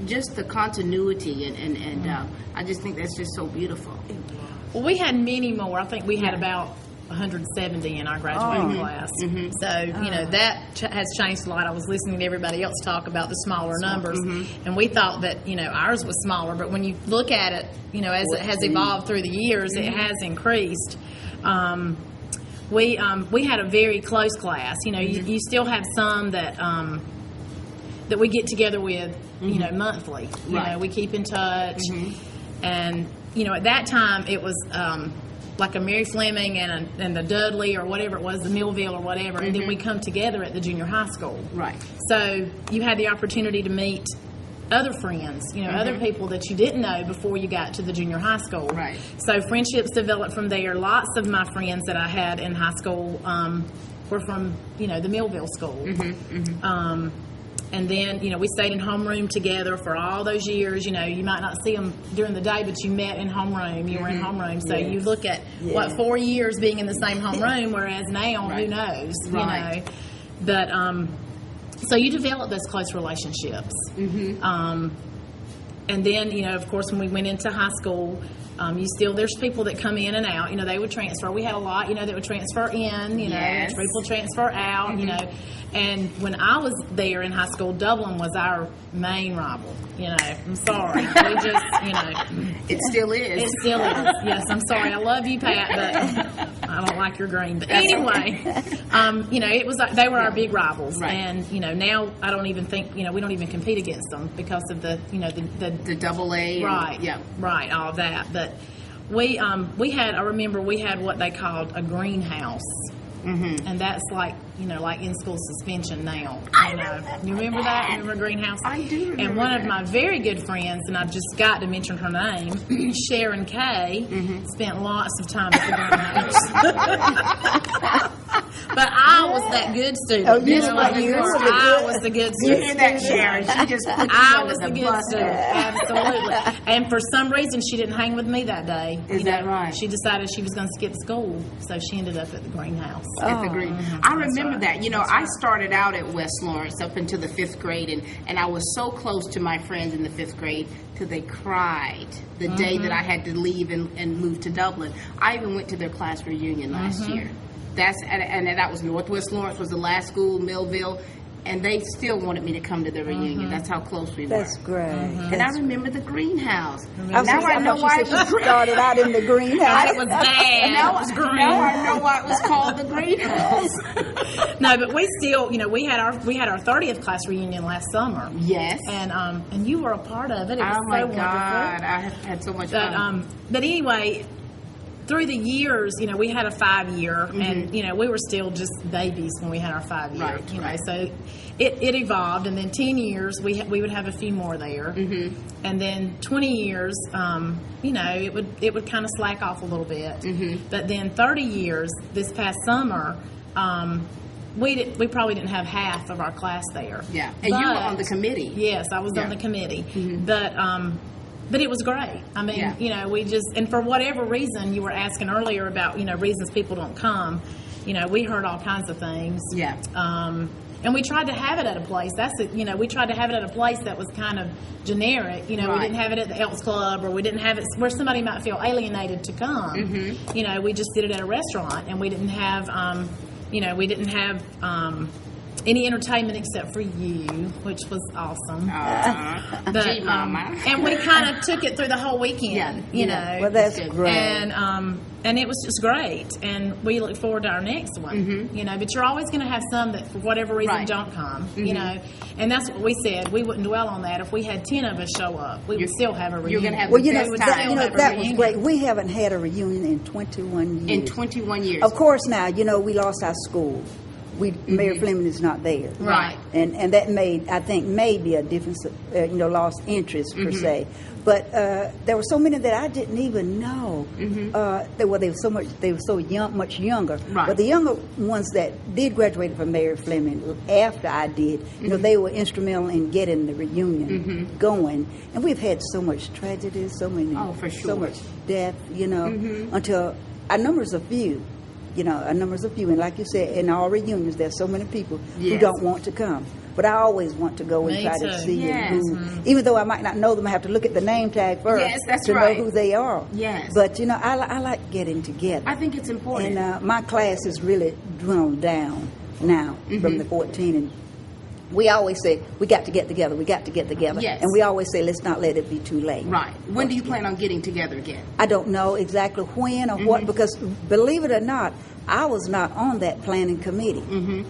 S1: just the continuity, and I just think that's just so beautiful.
S20: Well, we had many more. I think we had about 170 in our graduating class. So, you know, that has changed a lot. I was listening to everybody else talk about the smaller numbers, and we thought that, you know, ours was smaller, but when you look at it, you know, as it has evolved through the years, it has increased. We had a very close class. You know, you still have some that that we get together with, you know, monthly. You know, we keep in touch, and you know, at that time it was like a Mary Fleming and the Dudley or whatever it was, the Millville or whatever, and then we come together at the junior high school. Right. So you had the opportunity to meet other friends, you know, other people that you didn't know before you got to the junior high school. Right. So friendships developed from there. Lots of my friends that I had in high school were from, you know, the Millville school. And then, you know, we stayed in homeroom together for all those years. You know, you might not see them during the day, but you met in homeroom. You were in homeroom. So you look at, 4 years being in the same homeroom, whereas now, who knows, you know. But, so you develop those close relationships. And then, you know, of course, when we went into high school, there's people that come in and out. You know, they would transfer. We had a lot, you know, that would transfer in, you know, people transfer out, you know. And when I was there in high school, Dublin was our main rival. You know, I'm sorry. We just, you know.
S1: It still is.
S20: It still is. Yes, I'm sorry. I love you, Pat, but I don't like your green. But anyway, you know, it was like they were our big rivals. Right. And, you know, now I don't even think, you know, we don't even compete against them because of the, you know, the
S1: double A.
S20: Right. Right. All of that. But I remember we had what they called a greenhouse. And that's like, you know, like in school suspension now. You remember that? Remember greenhouse? I do remember. And one of my very good friends, and I've just got to mention her name, Sharon Kay, spent lots of time at the greenhouse. But I was that good student.
S17: Oh, you know,
S20: I was the good student.
S1: You hear that, Sharon? She just put you
S20: I was
S1: under
S20: the
S1: the
S20: good
S1: bus.
S20: student. Absolutely. And for some reason, she didn't hang with me that day.
S1: Is that right?
S20: She decided she was going to skip school, so she ended up at the greenhouse.
S1: At the green. I remember that. You know, I started out at West Lawrence up until the 5th grade, and I was so close to my friends in the 5th grade till they cried the day that I had to leave and move to Dublin. I even went to their class reunion last year. And that was Northwest Lawrence was the last school, Millville, and they still wanted me to come to the reunion. That's how close we were.
S17: That's great.
S1: And I remember the greenhouse.
S17: Now I know why it was started out in the greenhouse.
S20: It was bad.
S1: Now,
S20: It was green.
S1: now I know why it was called the greenhouse.
S20: No, but we still, you know, we had our 30th class reunion last summer.
S1: Yes.
S20: And you were a part of it. It was
S1: Oh my
S20: so
S1: God,
S20: wonderful.
S1: I have had so much fun.
S20: But anyway, through the years, you know, we had a 5-year, and you know, we were still just babies when we had our 5-year.
S1: Right,
S20: you know,
S1: right.
S20: so it evolved, and then 10 years we would have a few more there, and then 20 years, you know, it would kind of slack off a little bit, but then 30 years this past summer. We probably didn't have half of our class there.
S1: Yeah, and you were on the committee.
S20: Yes, I was on the committee, but it was great. I mean, you know, and for whatever reason, you were asking earlier about, you know, reasons people don't come. You know, we heard all kinds of things.
S1: Yeah.
S20: And we tried to have it at a place. You know, we tried to have it at a place that was kind of generic. You know, we didn't have it at the Elks Club, or we didn't have it where somebody might feel alienated to come. You know, we just did it at a restaurant, and we didn't have, any entertainment except for you, which was awesome. But,
S1: Gee, Mama.
S20: and we kind of took it through the whole weekend, you know.
S17: Well, that's great.
S20: And it was just great. And we look forward to our next one, you know. But you're always going to have some that, for whatever reason, don't come, you know. And that's what we said. We wouldn't dwell on that. If we had 10 of us show up, we would still have a reunion.
S1: You're going to have
S17: Well,
S1: the
S17: you know,
S1: best time.
S17: that was great. We haven't had a reunion in 21 years.
S1: In 21 years.
S17: Of course, now, you know, we lost our school. Mayor Fleming is not there.
S1: Right.
S17: And that made, I think, maybe a difference, you know, lost interest per se. But there were so many that I didn't even know. They were so young, much younger.
S1: Right.
S17: But the younger ones that did graduate from Mayor Fleming after I did, you know, they were instrumental in getting the reunion going. And we've had so much tragedy, so much death, you know, until our numbers are few. You know, our numbers are few. And like you said, in all reunions, there's so many people who don't want to come. but I always want to go and
S20: Me
S17: try to
S20: too.
S17: see
S1: Yes.
S17: who, even though I might not know them, I have to look at the name tag first
S1: Yes, that's
S17: to
S1: right.
S17: know who they are.
S1: Yes.
S17: But I like getting together.
S1: I think it's important.
S17: And my class is really dwindled down now from the 14. And we always say, we got to get together, we got to get together.
S1: Yes.
S17: And we always say, let's not let it be too late.
S1: Right. When do you plan on getting together again?
S17: I don't know exactly when or what, because believe it or not, I was not on that planning committee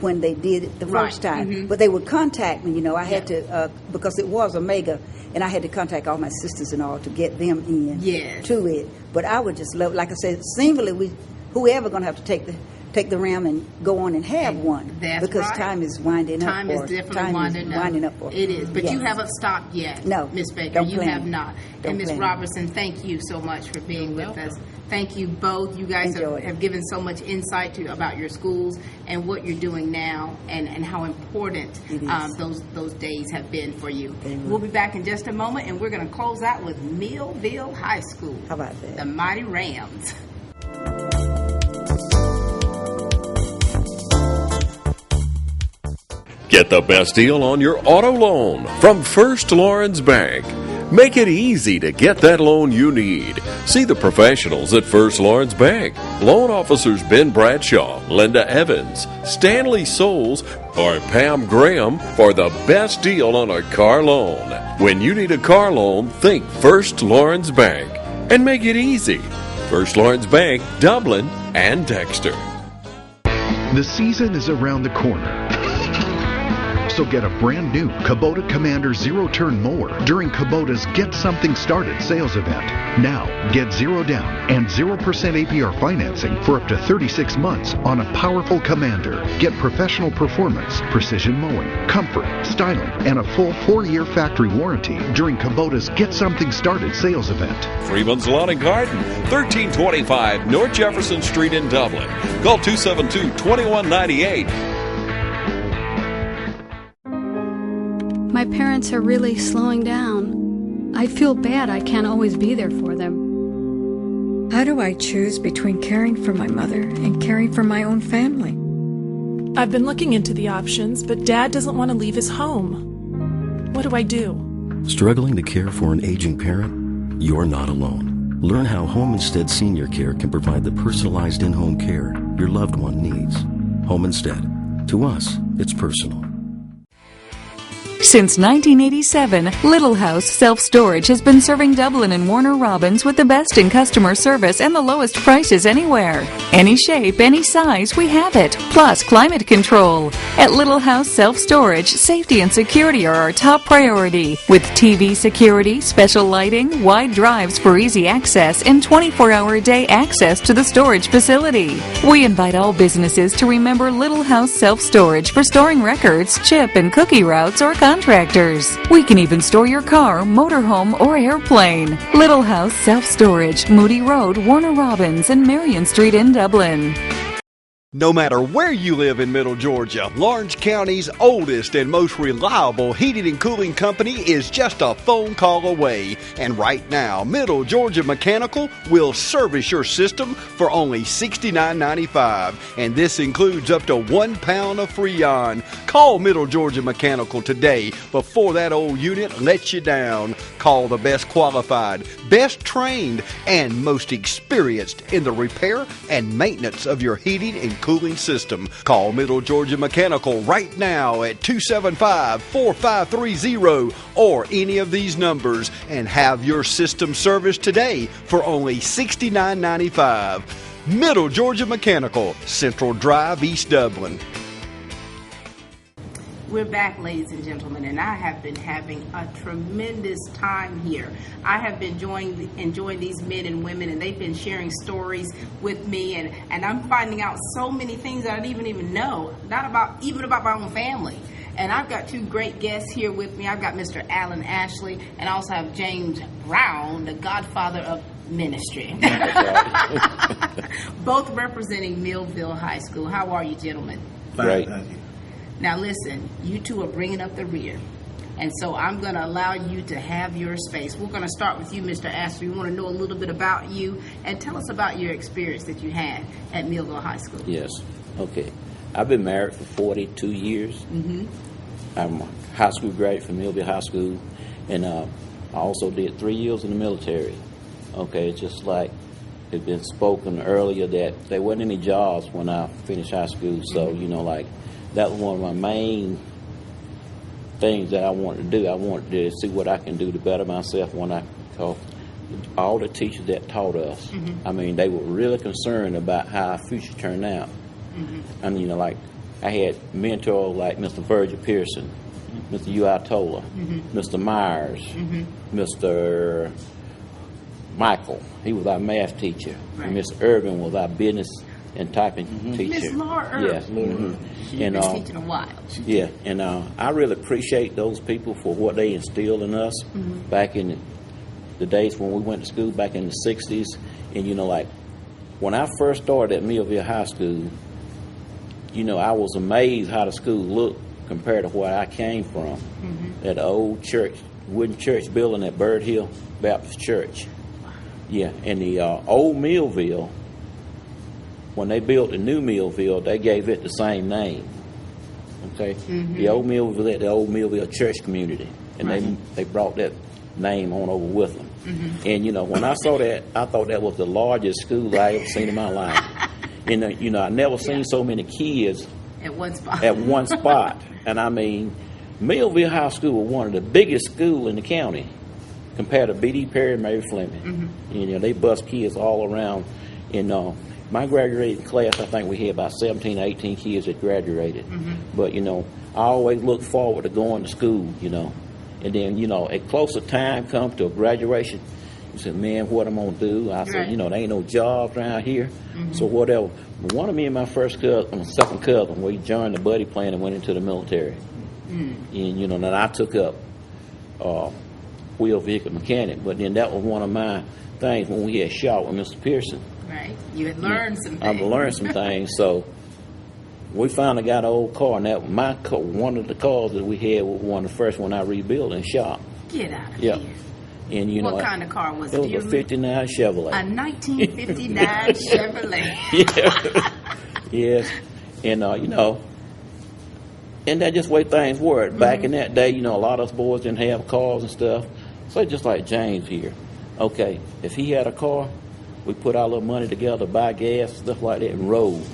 S17: when they did it the
S1: Right.
S17: first time. But they would contact me, I had to, because it was a mega, and I had to contact all my sisters and all to get them in to it. But I would just love, like I said, seemingly whoever going to have to take the ram and go on and have one.
S1: That's
S17: because
S1: right.
S17: time is winding up.
S1: Time is definitely winding up.
S17: for
S1: It is, but
S17: yes.
S1: you haven't stopped yet.
S17: No,
S1: Miss Baker,
S17: don't
S1: you
S17: plan
S1: have
S17: it.
S1: not.
S17: Don't
S1: And Miss
S17: plan it.
S1: Robertson, thank you so much for being with us. Thank you both. You guys have given so much insight about your schools and what you're doing now, and how important those days have been for you. We'll be back in just a moment, and we're going to close out with Millville High School.
S17: How about that?
S1: The Mighty Rams.
S21: Get the best deal on your auto loan from First Lawrence Bank. Make it easy to get that loan you need. See the professionals at First Lawrence Bank. Loan officers Ben Bradshaw, Linda Evans, Stanley Souls, or Pam Graham for the best deal on a car loan. When you need a car loan, think First Lawrence Bank. And make it easy. First Lawrence Bank, Dublin and Dexter.
S22: The season is around the corner. So get a brand new Kubota Commander zero-turn mower during Kubota's Get Something Started sales event. Now, get zero down and 0% APR financing for up to 36 months on a powerful Commander. Get professional performance, precision mowing, comfort, styling, and a full 4-year factory warranty during Kubota's Get Something Started sales event.
S21: Freeman's Lawn and Garden, 1325 North Jefferson Street in Dublin. Call 272-2198.
S23: My parents are really slowing down. I feel bad I can't always be there for them.
S24: How do I choose between caring for my mother and caring for my own family?
S25: I've been looking into the options, but Dad doesn't want to leave his home. What do I do?
S26: Struggling to care for an aging parent? You're not alone. Learn how Home Instead Senior Care can provide the personalized in-home care your loved one needs. Home Instead. To us, it's personal.
S27: Since 1987, Little House Self-Storage has been serving Dublin and Warner Robins with the best in customer service and the lowest prices anywhere. Any shape, any size, we have it. Plus climate control. At Little House Self-Storage, safety and security are our top priority. With TV security, special lighting, wide drives for easy access, and 24-hour-a-day access to the storage facility. We invite all businesses to remember Little House Self-Storage for storing records, chip and cookie routes, or contractors. We can even store your car, motorhome, or airplane. Little House Self-Storage, Moody Road, Warner Robins, and Marion Street in Dublin.
S8: No matter where you live in Middle Georgia, Lawrence County's oldest and most reliable heating and cooling company is just a phone call away. And right now, Middle Georgia Mechanical will service your system for only $69.95. And this includes up to 1 pound of Freon. Call Middle Georgia Mechanical today before that old unit lets you down. Call the best qualified, best trained, and most experienced in the repair and maintenance of your heating and cooling system. Call Middle Georgia Mechanical right now at 275-4530 or any of these numbers and have your system serviced today for only $69.95. Middle Georgia Mechanical, Central Drive, East Dublin.
S1: We're back, ladies and gentlemen, and I have been having a tremendous time here. I have been enjoying these men and women, and they've been sharing stories with me, and I'm finding out so many things that I didn't even know, not about my own family. And I've got two great guests here with me. I've got Mr. Alan Ashley, and I also have James Brown, the godfather of ministry. Both representing Millville High School. How are you, gentlemen?
S28: Great.
S1: Now listen, you two are bringing up the rear, and so I'm going to allow you to have your space. We're going to start with you, Mr. Ashley. We want to know a little bit about you, and tell us about your experience that you had at Millville High School.
S28: Yes. Okay. I've been married for 42 years.
S1: Mm-hmm.
S4: I'm a high school graduate from Millville High School, and I also did 3 years in the military. Okay, just like it's been spoken earlier that there wasn't any jobs when I finished high school, so like that was one of my main things that I wanted to do. I wanted to see what I can do to better myself because all the teachers that taught us, I mean, they were really concerned about how our future turned out. And like I had mentors like Mr. Virgil Pearson, Mr. U.I. Tola, Mr. Myers, Mr. Michael. He was our math teacher.
S1: Right.
S4: And Mr. Irvin was our business and typing teacher.
S1: Miss Laura Irvin.
S4: Yes.
S1: She's been teaching a while.
S4: Yeah, and I really appreciate those people for what they instilled in us back in the days when we went to school back in the 60s. And like when I first started at Millville High School, I was amazed how the school looked compared to where I came from. That old church, wooden church building at Bird Hill Baptist Church. Yeah, and the old Millville, when they built the new Millville, they gave it the same name. Okay, the old Millville, the old Millville church community, and they brought that name on over with them. And when I saw that, I thought that was the largest school I ever seen in my life. And I never seen so many kids
S1: at one spot.
S4: At one spot, and I mean, Millville High School was one of the biggest schools in the county compared to B.D. Perry and Mary Fleming. They bus kids all around. And my graduating class, I think we had about 17, 18 kids that graduated. But I always look forward to going to school. And then at closer time comes to graduation, you said, man, what I'm going to do? I said, there ain't no jobs around here, so whatever. But one of me and my second cousin, we joined the buddy plan and went into the military. And, then I took up wheel vehicle mechanic, but then that was one of my things when we had shot with Mr. Pearson.
S1: Right. You had learned some things.
S4: I've learned some things, so we finally got an old car, and that one of the cars that we had was one of the first one I rebuilt and shot.
S1: Get out of here.
S4: And
S1: what kind of car was it?
S4: It was a 59 Chevrolet.
S1: A 1959 Chevrolet.
S4: Yes. And and that's just the way things were. Back in that day, a lot of us boys didn't have cars and stuff. So just like James here. Okay, if he had a car, we put our little money together to buy gas, stuff like that, and rode.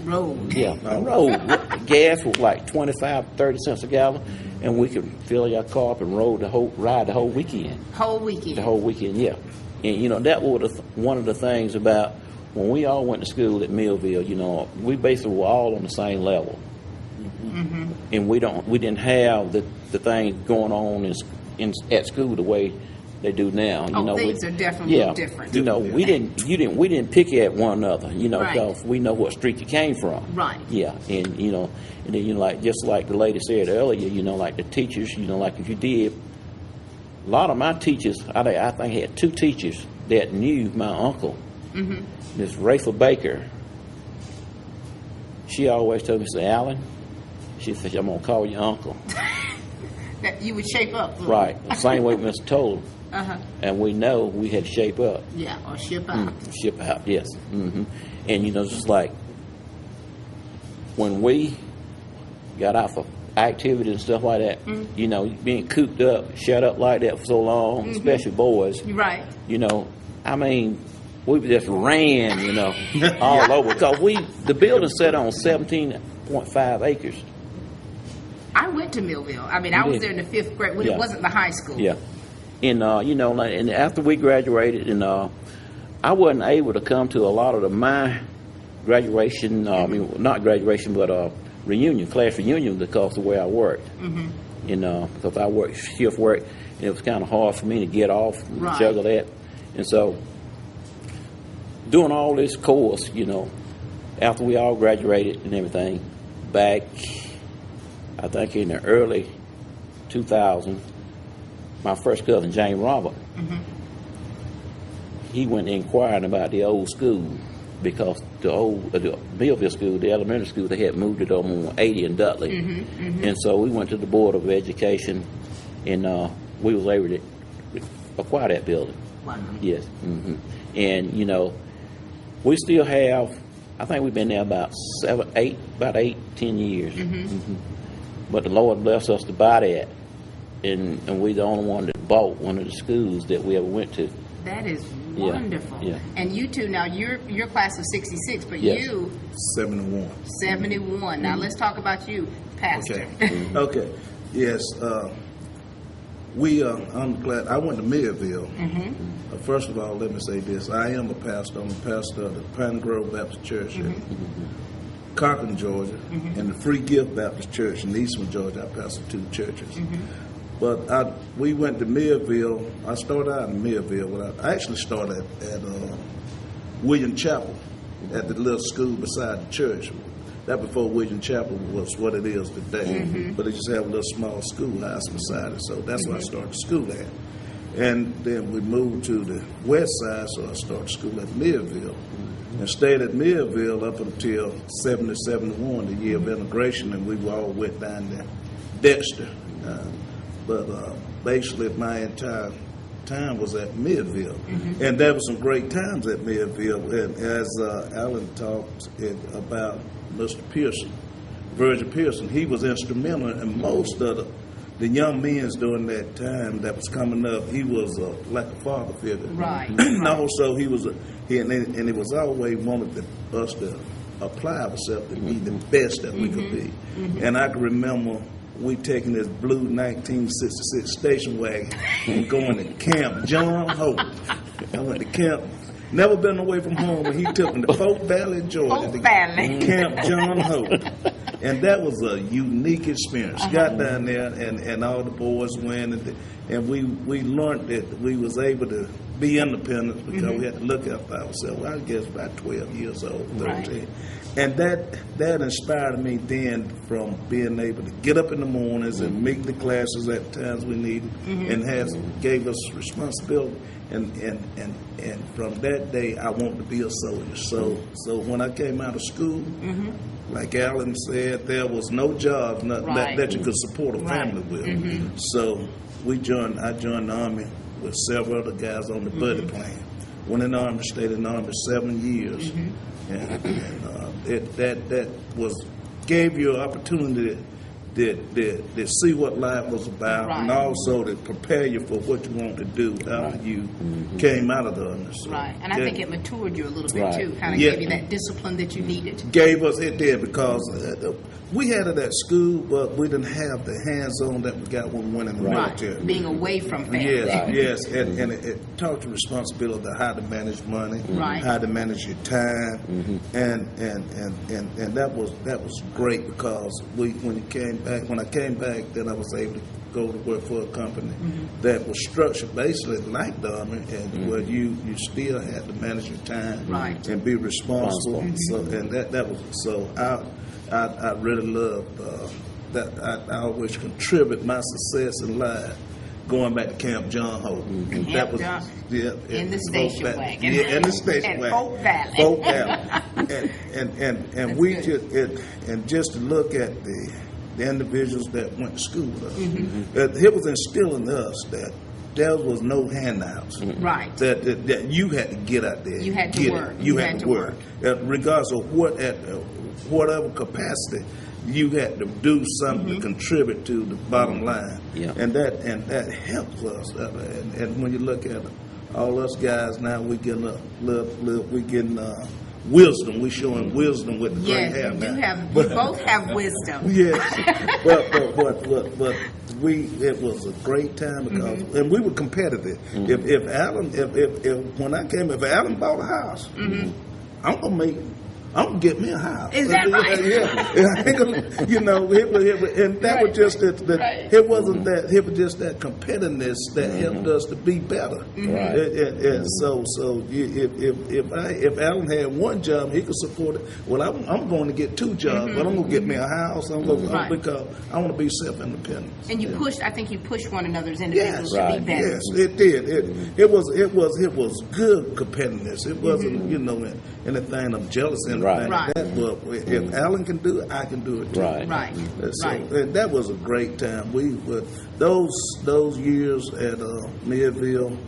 S4: Yeah, rode. Gas was like 25, 30 cents a gallon, and we could fill our car up and ride the whole weekend. The whole weekend, yeah. And, that was one of the things about when we all went to school at Millville, we basically were all on the same level. And we didn't have the things going on at school the way they do now.
S1: Things are definitely different.
S4: We didn't pick at one another, because we know what street you came from.
S1: Right.
S4: Yeah, and then just like the lady said earlier, like the teachers, like if you did, a lot of my teachers, I think I had 2 teachers that knew my uncle, Miss Rayford Baker. She always told me, say, Alan, she said, I'm gonna call you uncle.
S1: That you would shape up.
S4: Right. The same way Mr. Toll. And we know we had to shape up.
S1: Yeah, or ship out.
S4: Ship out, yes. And, just like when we got out for activity and stuff like that, being cooped up, shut up like that for so long, especially boys.
S1: Right.
S4: I mean, we just ran, all over. Because the building sat on 17.5 acres.
S1: I went to Millville. I mean, I was there in the 5th grade when it wasn't the high school.
S4: Yeah. And, and after we graduated, and I wasn't able to come to a lot of my graduation, not graduation, but class reunion because of the way I worked. Because I worked shift work, and it was kind of hard for me to get off and juggle that. And so, doing all this course, after we all graduated and everything, back, I think in the early 2000s, my first cousin, James Robert, he went inquiring about the old school because the Millville school, the elementary school, they had moved it over on 80 and Dudley. And so we went to the Board of Education, and we was able to acquire that building.
S1: Wow.
S4: Yes. And, we still have, I think we've been there about 10 years. But the Lord blessed us to buy that, and we the only one that bought one of the schools that we ever went to.
S1: That is wonderful.
S4: Yeah.
S1: And you two, now you're class of 66, but
S4: Yes.
S1: you
S5: 71.
S1: 71. Now let's talk about you, Pastor.
S5: Okay. Okay. Yes. I'm glad I went to Millville. First of all, let me say this: I am a pastor. I'm a pastor of the Pine Grove Baptist Church in Cochran, Georgia, and the Free Gift Baptist Church in Eastman, Georgia. I pastor 2 churches. But we went to Millville. I started out in Millville. I actually started at William Chapel, at the little school beside the church. That before William Chapel was what it is today. But they just have a little small schoolhouse beside it. So that's where I started school at. And then we moved to the west side, so I started school at Millville. And stayed at Millville up until 70, 71, the year of integration, and we all went down to Dexter. But basically my entire time was at Millville. And there were some great times at Millville. And as Alan talked about Mr. Pearson, Virgil Pearson, he was instrumental in most of the young men during that time that was coming up. He was like a father figure.
S1: Right.
S5: And also and it was always wanted us to apply ourselves to be the best that we could be. And I can remember we taking this blue 1966 station wagon and going to Camp John Hope. I went to camp. Never been away from home, but he took me to Fort Valley, Georgia.
S1: Fort Valley.
S5: Camp John Hope. And that was a unique experience. Got down there, and all the boys went, and we learned that we was able to be independent because we had to look out for ourselves. I guess about 12 years old, 13. Right. And that inspired me then from being able to get up in the mornings and make the classes at times we needed, and gave us responsibility. And from that day, I wanted to be a soldier. So when I came out of school, like Alan said, there was no job that you could support a family with. So I joined the Army with several other guys on the buddy plan. Went in the Army, stayed in the Army 7 years, and that gave you an opportunity to see what life was about, and also to prepare you for what you want to do after you came out of the Army. So
S1: and I think it matured you a little bit too, kind of gave you that discipline that you needed.
S5: It did, because we had it at school, but we didn't have the hands-on that we got when we went in the military.
S1: Being away from family.
S5: Yes, and it taught you responsibility of how to manage money, how to manage your time, and that was great, because when I came back, then I was able to go to work for a company that was structured basically like the Army, and where you still had to manage your time and be responsible. So I really loved that. I always contribute my success in life going back to Camp John Hope. That was
S1: in the station wagon.
S5: Yeah, in the station wagon.
S1: Fort Valley.
S5: Fort Valley. and we just to look at the individuals that went to school with us. It was instilling us that there was no handouts. That you had to get out there.
S1: You had to work.
S5: You had to work. Regardless of whatever capacity, you had to do something to contribute to the bottom line. And that helps us. And when you look at all us guys now, we getting wisdom. We showing wisdom with the great hair now.
S1: We both have wisdom.
S5: Yes, but it was a great time because, and we were competitive. If Alan bought a house, I'm gonna get me a house.
S1: Is that right?
S5: And that was just it wasn't that. It was just that competitiveness that helped us to be better. And so if Alan had one job, he could support it. Well, I'm going to get 2 jobs, but I'm going to get me a house. Because I want to be self-independent.
S1: And I think you pushed one another's individuals to be better.
S5: Yes, it did. It was good competitiveness. It wasn't anything I'm jealous of. Like that, but if Alan can do it, I can do it too. And that was a great time. We those years at Millville,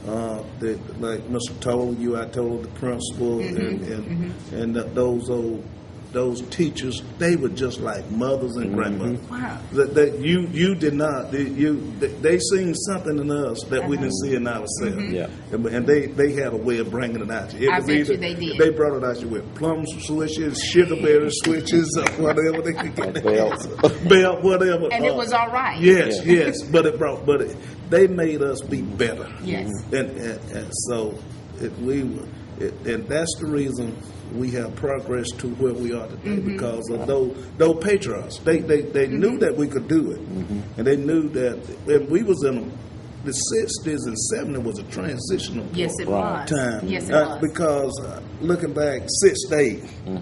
S5: like Mr. told you, I told the principal, and those old those teachers, they were just like mothers and grandmothers.
S1: Wow.
S5: That you did not. They seen something in us that we didn't see in ourselves.
S4: Yeah.
S5: And they had a way of bringing it out. It
S1: I
S5: was
S1: bet
S5: either,
S1: you they did.
S5: They brought it out you with plum switches, sugarberry switches, whatever they could get. Belt, whatever.
S1: And it was all right.
S5: Yes, yes. But they made us be better.
S1: Yes.
S5: And so and that's the reason we have progress to where we are today, because of those patriots. They knew that we could do it, and they knew that. And we was in the 60s and 70s was a transitional time.
S1: Yes, it was.
S5: Because looking back, 6 to 8,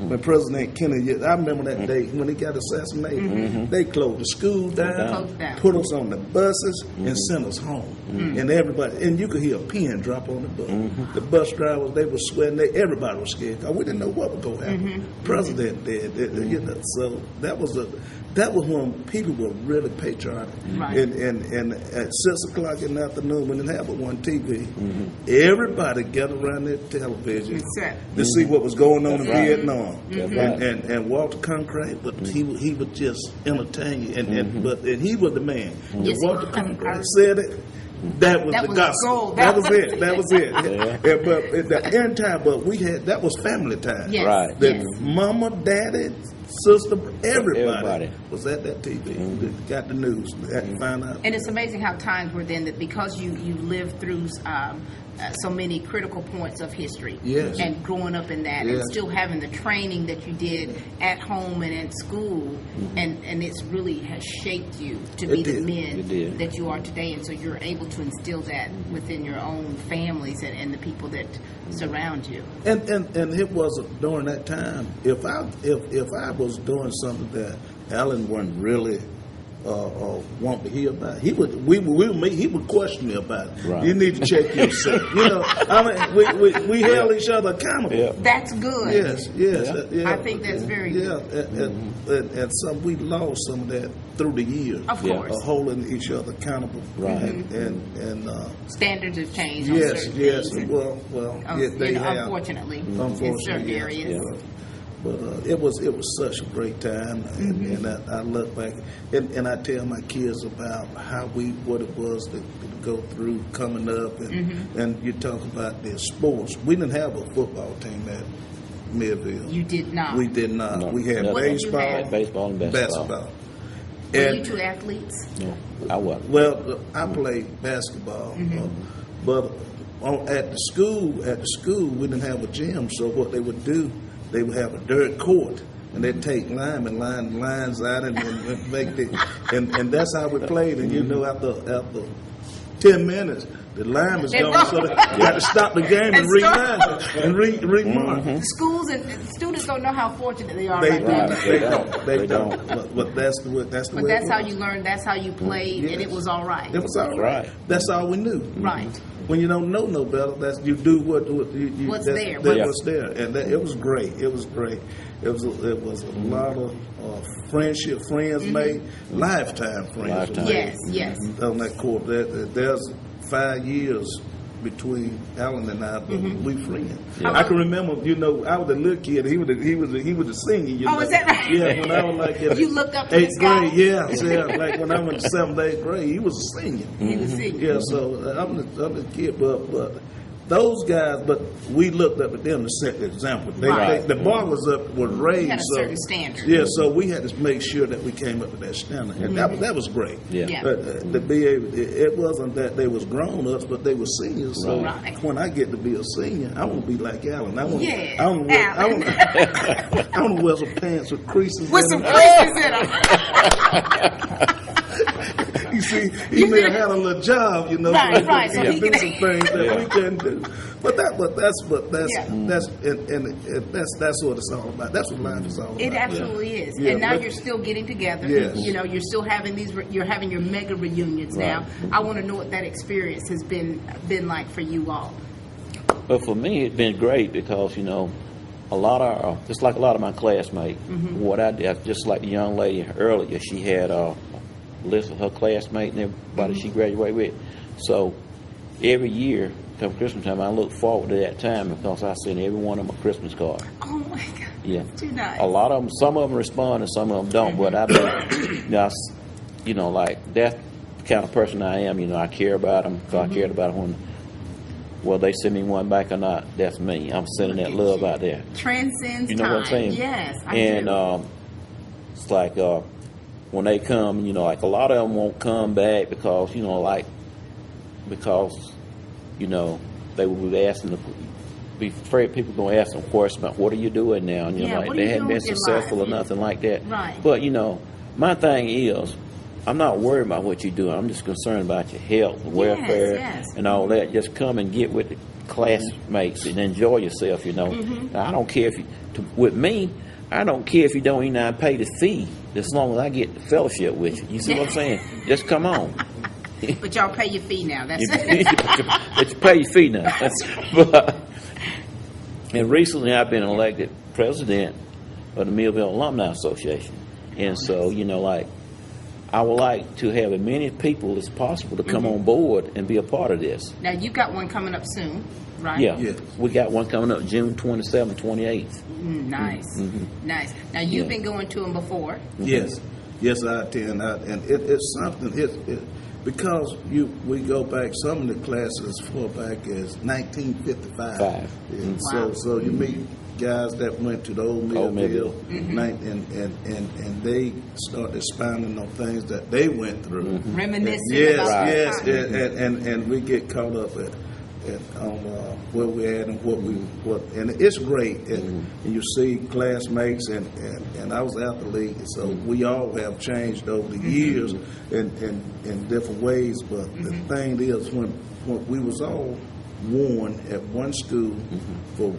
S5: when President Kennedy, I remember that day when he got assassinated, they closed the school down, put us on the buses, and sent us home. And everybody, and you could hear a pin drop on the bus. The bus drivers, they were sweating. Everybody was scared because we didn't know what was going to happen. President did, you know. So that was when people were really patriotic.
S1: Right.
S5: And at 6 o'clock in the afternoon, when they have one TV, everybody gathered around their television to see what was going on in Vietnam. And Walter Cronkite, but he would just entertain you. And he was the man. If Walter Cronkite said it, that was the gospel. That was it. That was it. But at the end time, that was family time.
S1: Yes.
S4: Right.
S5: The mama, daddy, sister, everybody was at that TV. Got the news. Found out.
S1: And it's amazing how times were then, that because you lived through so many critical points of history,
S5: yes,
S1: and growing up in that,
S5: yes,
S1: and still having the training that you did at home and at school, and it's really has shaped you to be the men that you are today, and so you're able to instill that within your own families and the people that surround you.
S5: And it was during that time. If I was doing something that Alan wasn't really want to hear about, he would he would question me about it.
S4: Right.
S5: You need to check yourself. You know, I mean, we held each other accountable.
S4: Yeah.
S1: That's good.
S5: Yes. Yeah.
S1: I think that's very good.
S5: And some we lost some of that through the years.
S1: Of course.
S5: Holding each other accountable.
S4: Right.
S5: And
S1: standards have changed.
S5: Yes.
S1: On
S5: yes.
S1: things.
S5: Well. They have.
S1: Unfortunately, in certain areas.
S5: Yeah. But it was such a great time, and I look back and I tell my kids about what it was to go through coming up, and you talk about the sports. We didn't have a football team at Midville.
S1: You did not.
S5: We did not.
S4: No.
S5: We had
S4: baseball and basketball.
S1: Were you two athletes?
S4: No, I wasn't.
S5: Well, I played basketball, but at the school we didn't have a gym. So what they would do, they would have a dirt court, and they'd take linemen, line lines out, and make and that's how we played. And you know, after 10 minutes, the line was gone, so they got to stop the game and reline and remark.
S1: Schools and students don't know how fortunate they are
S5: They
S1: right now.
S5: They don't. But that's the way.
S1: But that's how you learned. That's how you played, and it was all right.
S5: It was all right. That's all we knew.
S1: Right.
S5: When you don't know no better, that's you do what's
S1: there.
S5: What's there, and it was great. It was great. It was a lot of friendship, friends made, lifetime friends.
S1: Yes.
S5: On that court, there's 5 years between Alan and I, but we friends. Yeah. I can remember, I was a little kid. He was a senior.
S1: Oh, is that right?
S5: Yeah, when I was like in
S1: you looked up to this guy?
S5: 8th grade. Yeah, like when I went to 7th, 8th grade, he was a senior.
S1: He was a senior.
S5: Yeah, so I'm the kid, but those guys, but we looked up at them to set the example. The bar was raised.
S1: You had a certain standard.
S5: Yeah, so we had to make sure that we came up to that standard, and that was great.
S4: Yeah.
S5: To be able, it wasn't that they was grown ups, but they were seniors. So when I get to be a senior, I want to be like Alan. I want to wear some pants with creases.
S1: With some creases in them.
S5: You see, he may have had a little job,
S1: right.
S5: So he can do some things that we couldn't do. But that's what it's all about. That's what life is all about.
S1: It absolutely is.
S5: Yeah,
S1: and now you're still getting together.
S5: Yes.
S1: You're still having you're having your mega reunions now. I want to know what that experience has been like for you all.
S4: Well, for me, it's been great because, a lot of, just like a lot of my classmates, what I did, just like the young lady earlier, she had a list of her classmates and everybody she graduated with. So every year, come Christmas time, I look forward to that time because I send every one of them a Christmas card.
S1: Oh my God.
S4: Yeah.
S1: Too nice.
S4: A lot of them, some of them respond and some of them don't, but I do, like that's the kind of person I am. I care about them because I cared about them when, they send me one back or not, that's me. I'm sending that love out there.
S1: Transcends
S4: You know
S1: time.
S4: what I'm saying?
S1: Yes, I
S4: and
S1: do.
S4: It's like when they come, like a lot of them won't come back because, they will be asking be afraid people going to ask them questions about what are you doing now, and they hadn't been successful or nothing like that.
S1: Right.
S4: But my thing is, I'm not worried about what you're doing. I'm just concerned about your health, welfare, and all that. Just come and get with the classmates and enjoy yourself.
S1: Mm-hmm.
S4: I don't care with me. I don't care if you don't even pay the fee, as long as I get the fellowship with you. You see what I'm saying? Just come on.
S1: But y'all pay your fee now. That's
S4: you pay your fee now. And recently I've been elected president of the Millville Alumni Association. And so, I would like to have as many people as possible to come on board and be a part of this.
S1: Now, you got one coming up soon, right?
S4: Yeah. We got one coming up June 27th, 28th.
S1: Nice.
S4: Mm-hmm.
S1: Nice. Now, you've been going to them before.
S5: Yes. Yes, I attend. And it's something, because we go back, some of the classes far back as 1955. And so you meet guys that went to the old Millville, and they start expounding on things that they went through.
S1: Reminiscing about
S5: yes, and we get caught up on where we're at and and it's great. And you see classmates, and I was athlete, so we all have changed over the years in different ways. But the thing is, when we was all warned at one school for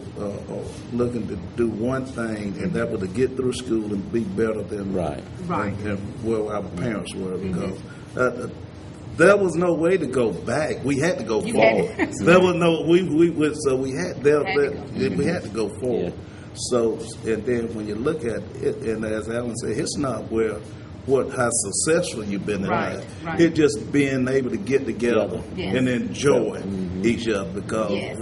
S5: looking to do one thing, and that was to get through school and be better than than where our parents were, because there was no way to go back. We had to go forward. There was no we had to go forward. So, and then when you look at it, and as Alan said, it's not how successful you've been in life.
S1: Right.
S5: It's just being able to get together and enjoy each other, because I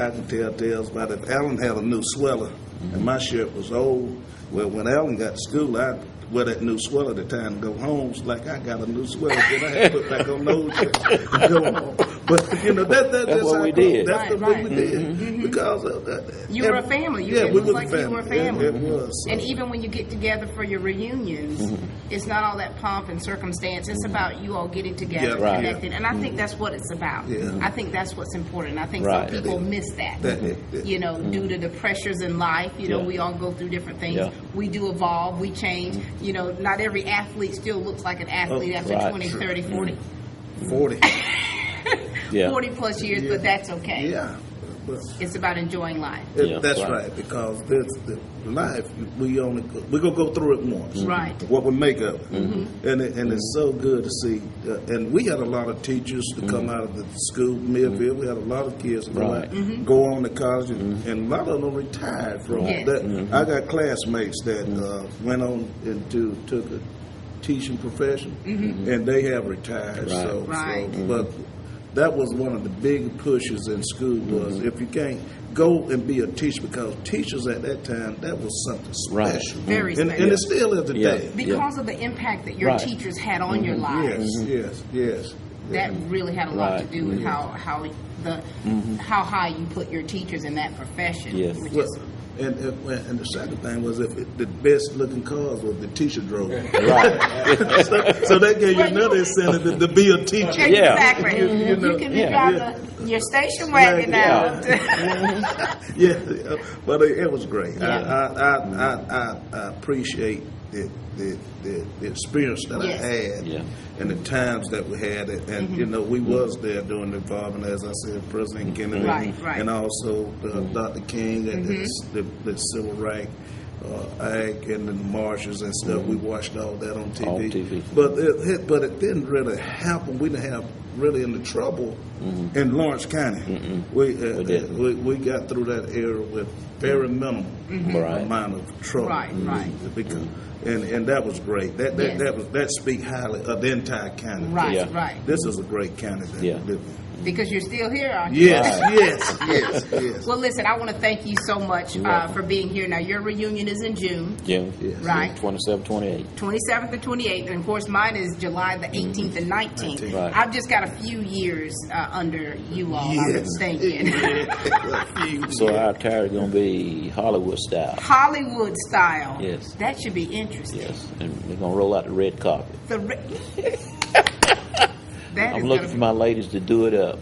S5: can tell tales about it. If Alan had a new sweater and my shirt was old, well, when Alan got to school, I wear that new sweater at the time to go home. It's like I got a new sweater, then I had to put back on those shirts and go home. But that's
S4: what we did.
S5: That's the way we did, because
S1: you were a family.
S5: We
S1: was
S5: were
S1: like
S5: family.
S1: You were a family.
S5: It was.
S1: And even when you get together for your reunions, it's not all that pomp and circumstance. It's about you all getting together, connecting, and I think that's what it's about. I think that's what's important. I think some people miss that. Due to the pressures in life. We all go through different things. We do evolve. We change. Not every athlete still looks like an athlete after 20, 30, 40.
S5: 40.
S1: 40 plus years, but that's okay.
S5: Yeah.
S1: It's about enjoying life.
S5: That's right, because the life, we're going to go through it once.
S1: Right.
S5: What we make of it. And it's so good to see. And we had a lot of teachers to come out of the school, Millville. We had a lot of kids go on to college, and a lot of them retired from that. I got classmates that went on and took a teaching profession, and they have retired. But that was one of the big pushes in school, was if you can't go and be a teacher, because teachers at that time, that was something special.
S1: Very special.
S5: And it still is today.
S1: Because of the impact that your teachers had on your lives.
S5: Yes.
S1: That really had a lot to do with how high you put your teachers in that profession.
S5: And the second thing was, the best looking cars was the teacher drove. So that gave you another incentive to be a teacher.
S1: Exactly. You can be driving your station wagon now.
S5: But it was great. I appreciate the experience that I had and the times that we had it, and we was there during the involvement, as I said, President Kennedy, and also Dr. King and the Civil Rights Act and the marches and stuff. We watched all that on TV. But it didn't really happen. We didn't have really into trouble in Lawrence County. We got through that era with very minimal amount of trouble.
S1: Right.
S5: Because, and that was great. That speak highly of the entire county.
S1: Right.
S5: This is a great county that we live in.
S1: Because you're still here, aren't you?
S5: Yes.
S1: Well, listen, I want to thank you so much for being here. Now, your reunion is in June.
S4: June.
S1: Right.
S4: 27th, 28th.
S1: 27th and 28th. And, of course, mine is July the 18th and 19th.
S4: Right.
S1: I've just got a few years under you all, I was thinking.
S4: So our attire is going to be Hollywood style.
S1: Hollywood style.
S4: Yes.
S1: That should be interesting.
S4: Yes. And we're going to roll out the red carpet. I'm looking for my ladies to do it up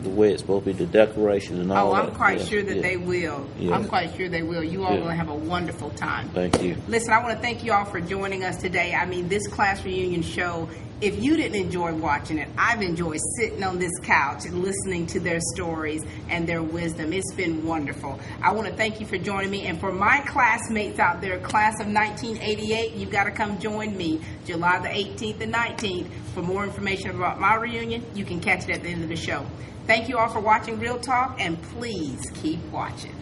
S4: the way it's supposed to be, the decoration and all that.
S1: I'm quite sure that they will.
S4: Yeah.
S1: I'm quite sure they will. You all are going to have a wonderful time.
S4: Thank you.
S1: Listen, I want to thank you all for joining us today. I mean, this class reunion show, if you didn't enjoy watching it, I've enjoyed sitting on this couch and listening to their stories and their wisdom. It's been wonderful. I want to thank you for joining me. And for my classmates out there, class of 1988, you've got to come join me July the 18th and 19th. For more information about my reunion, you can catch it at the end of the show. Thank you all for watching Real Talk, and please keep watching.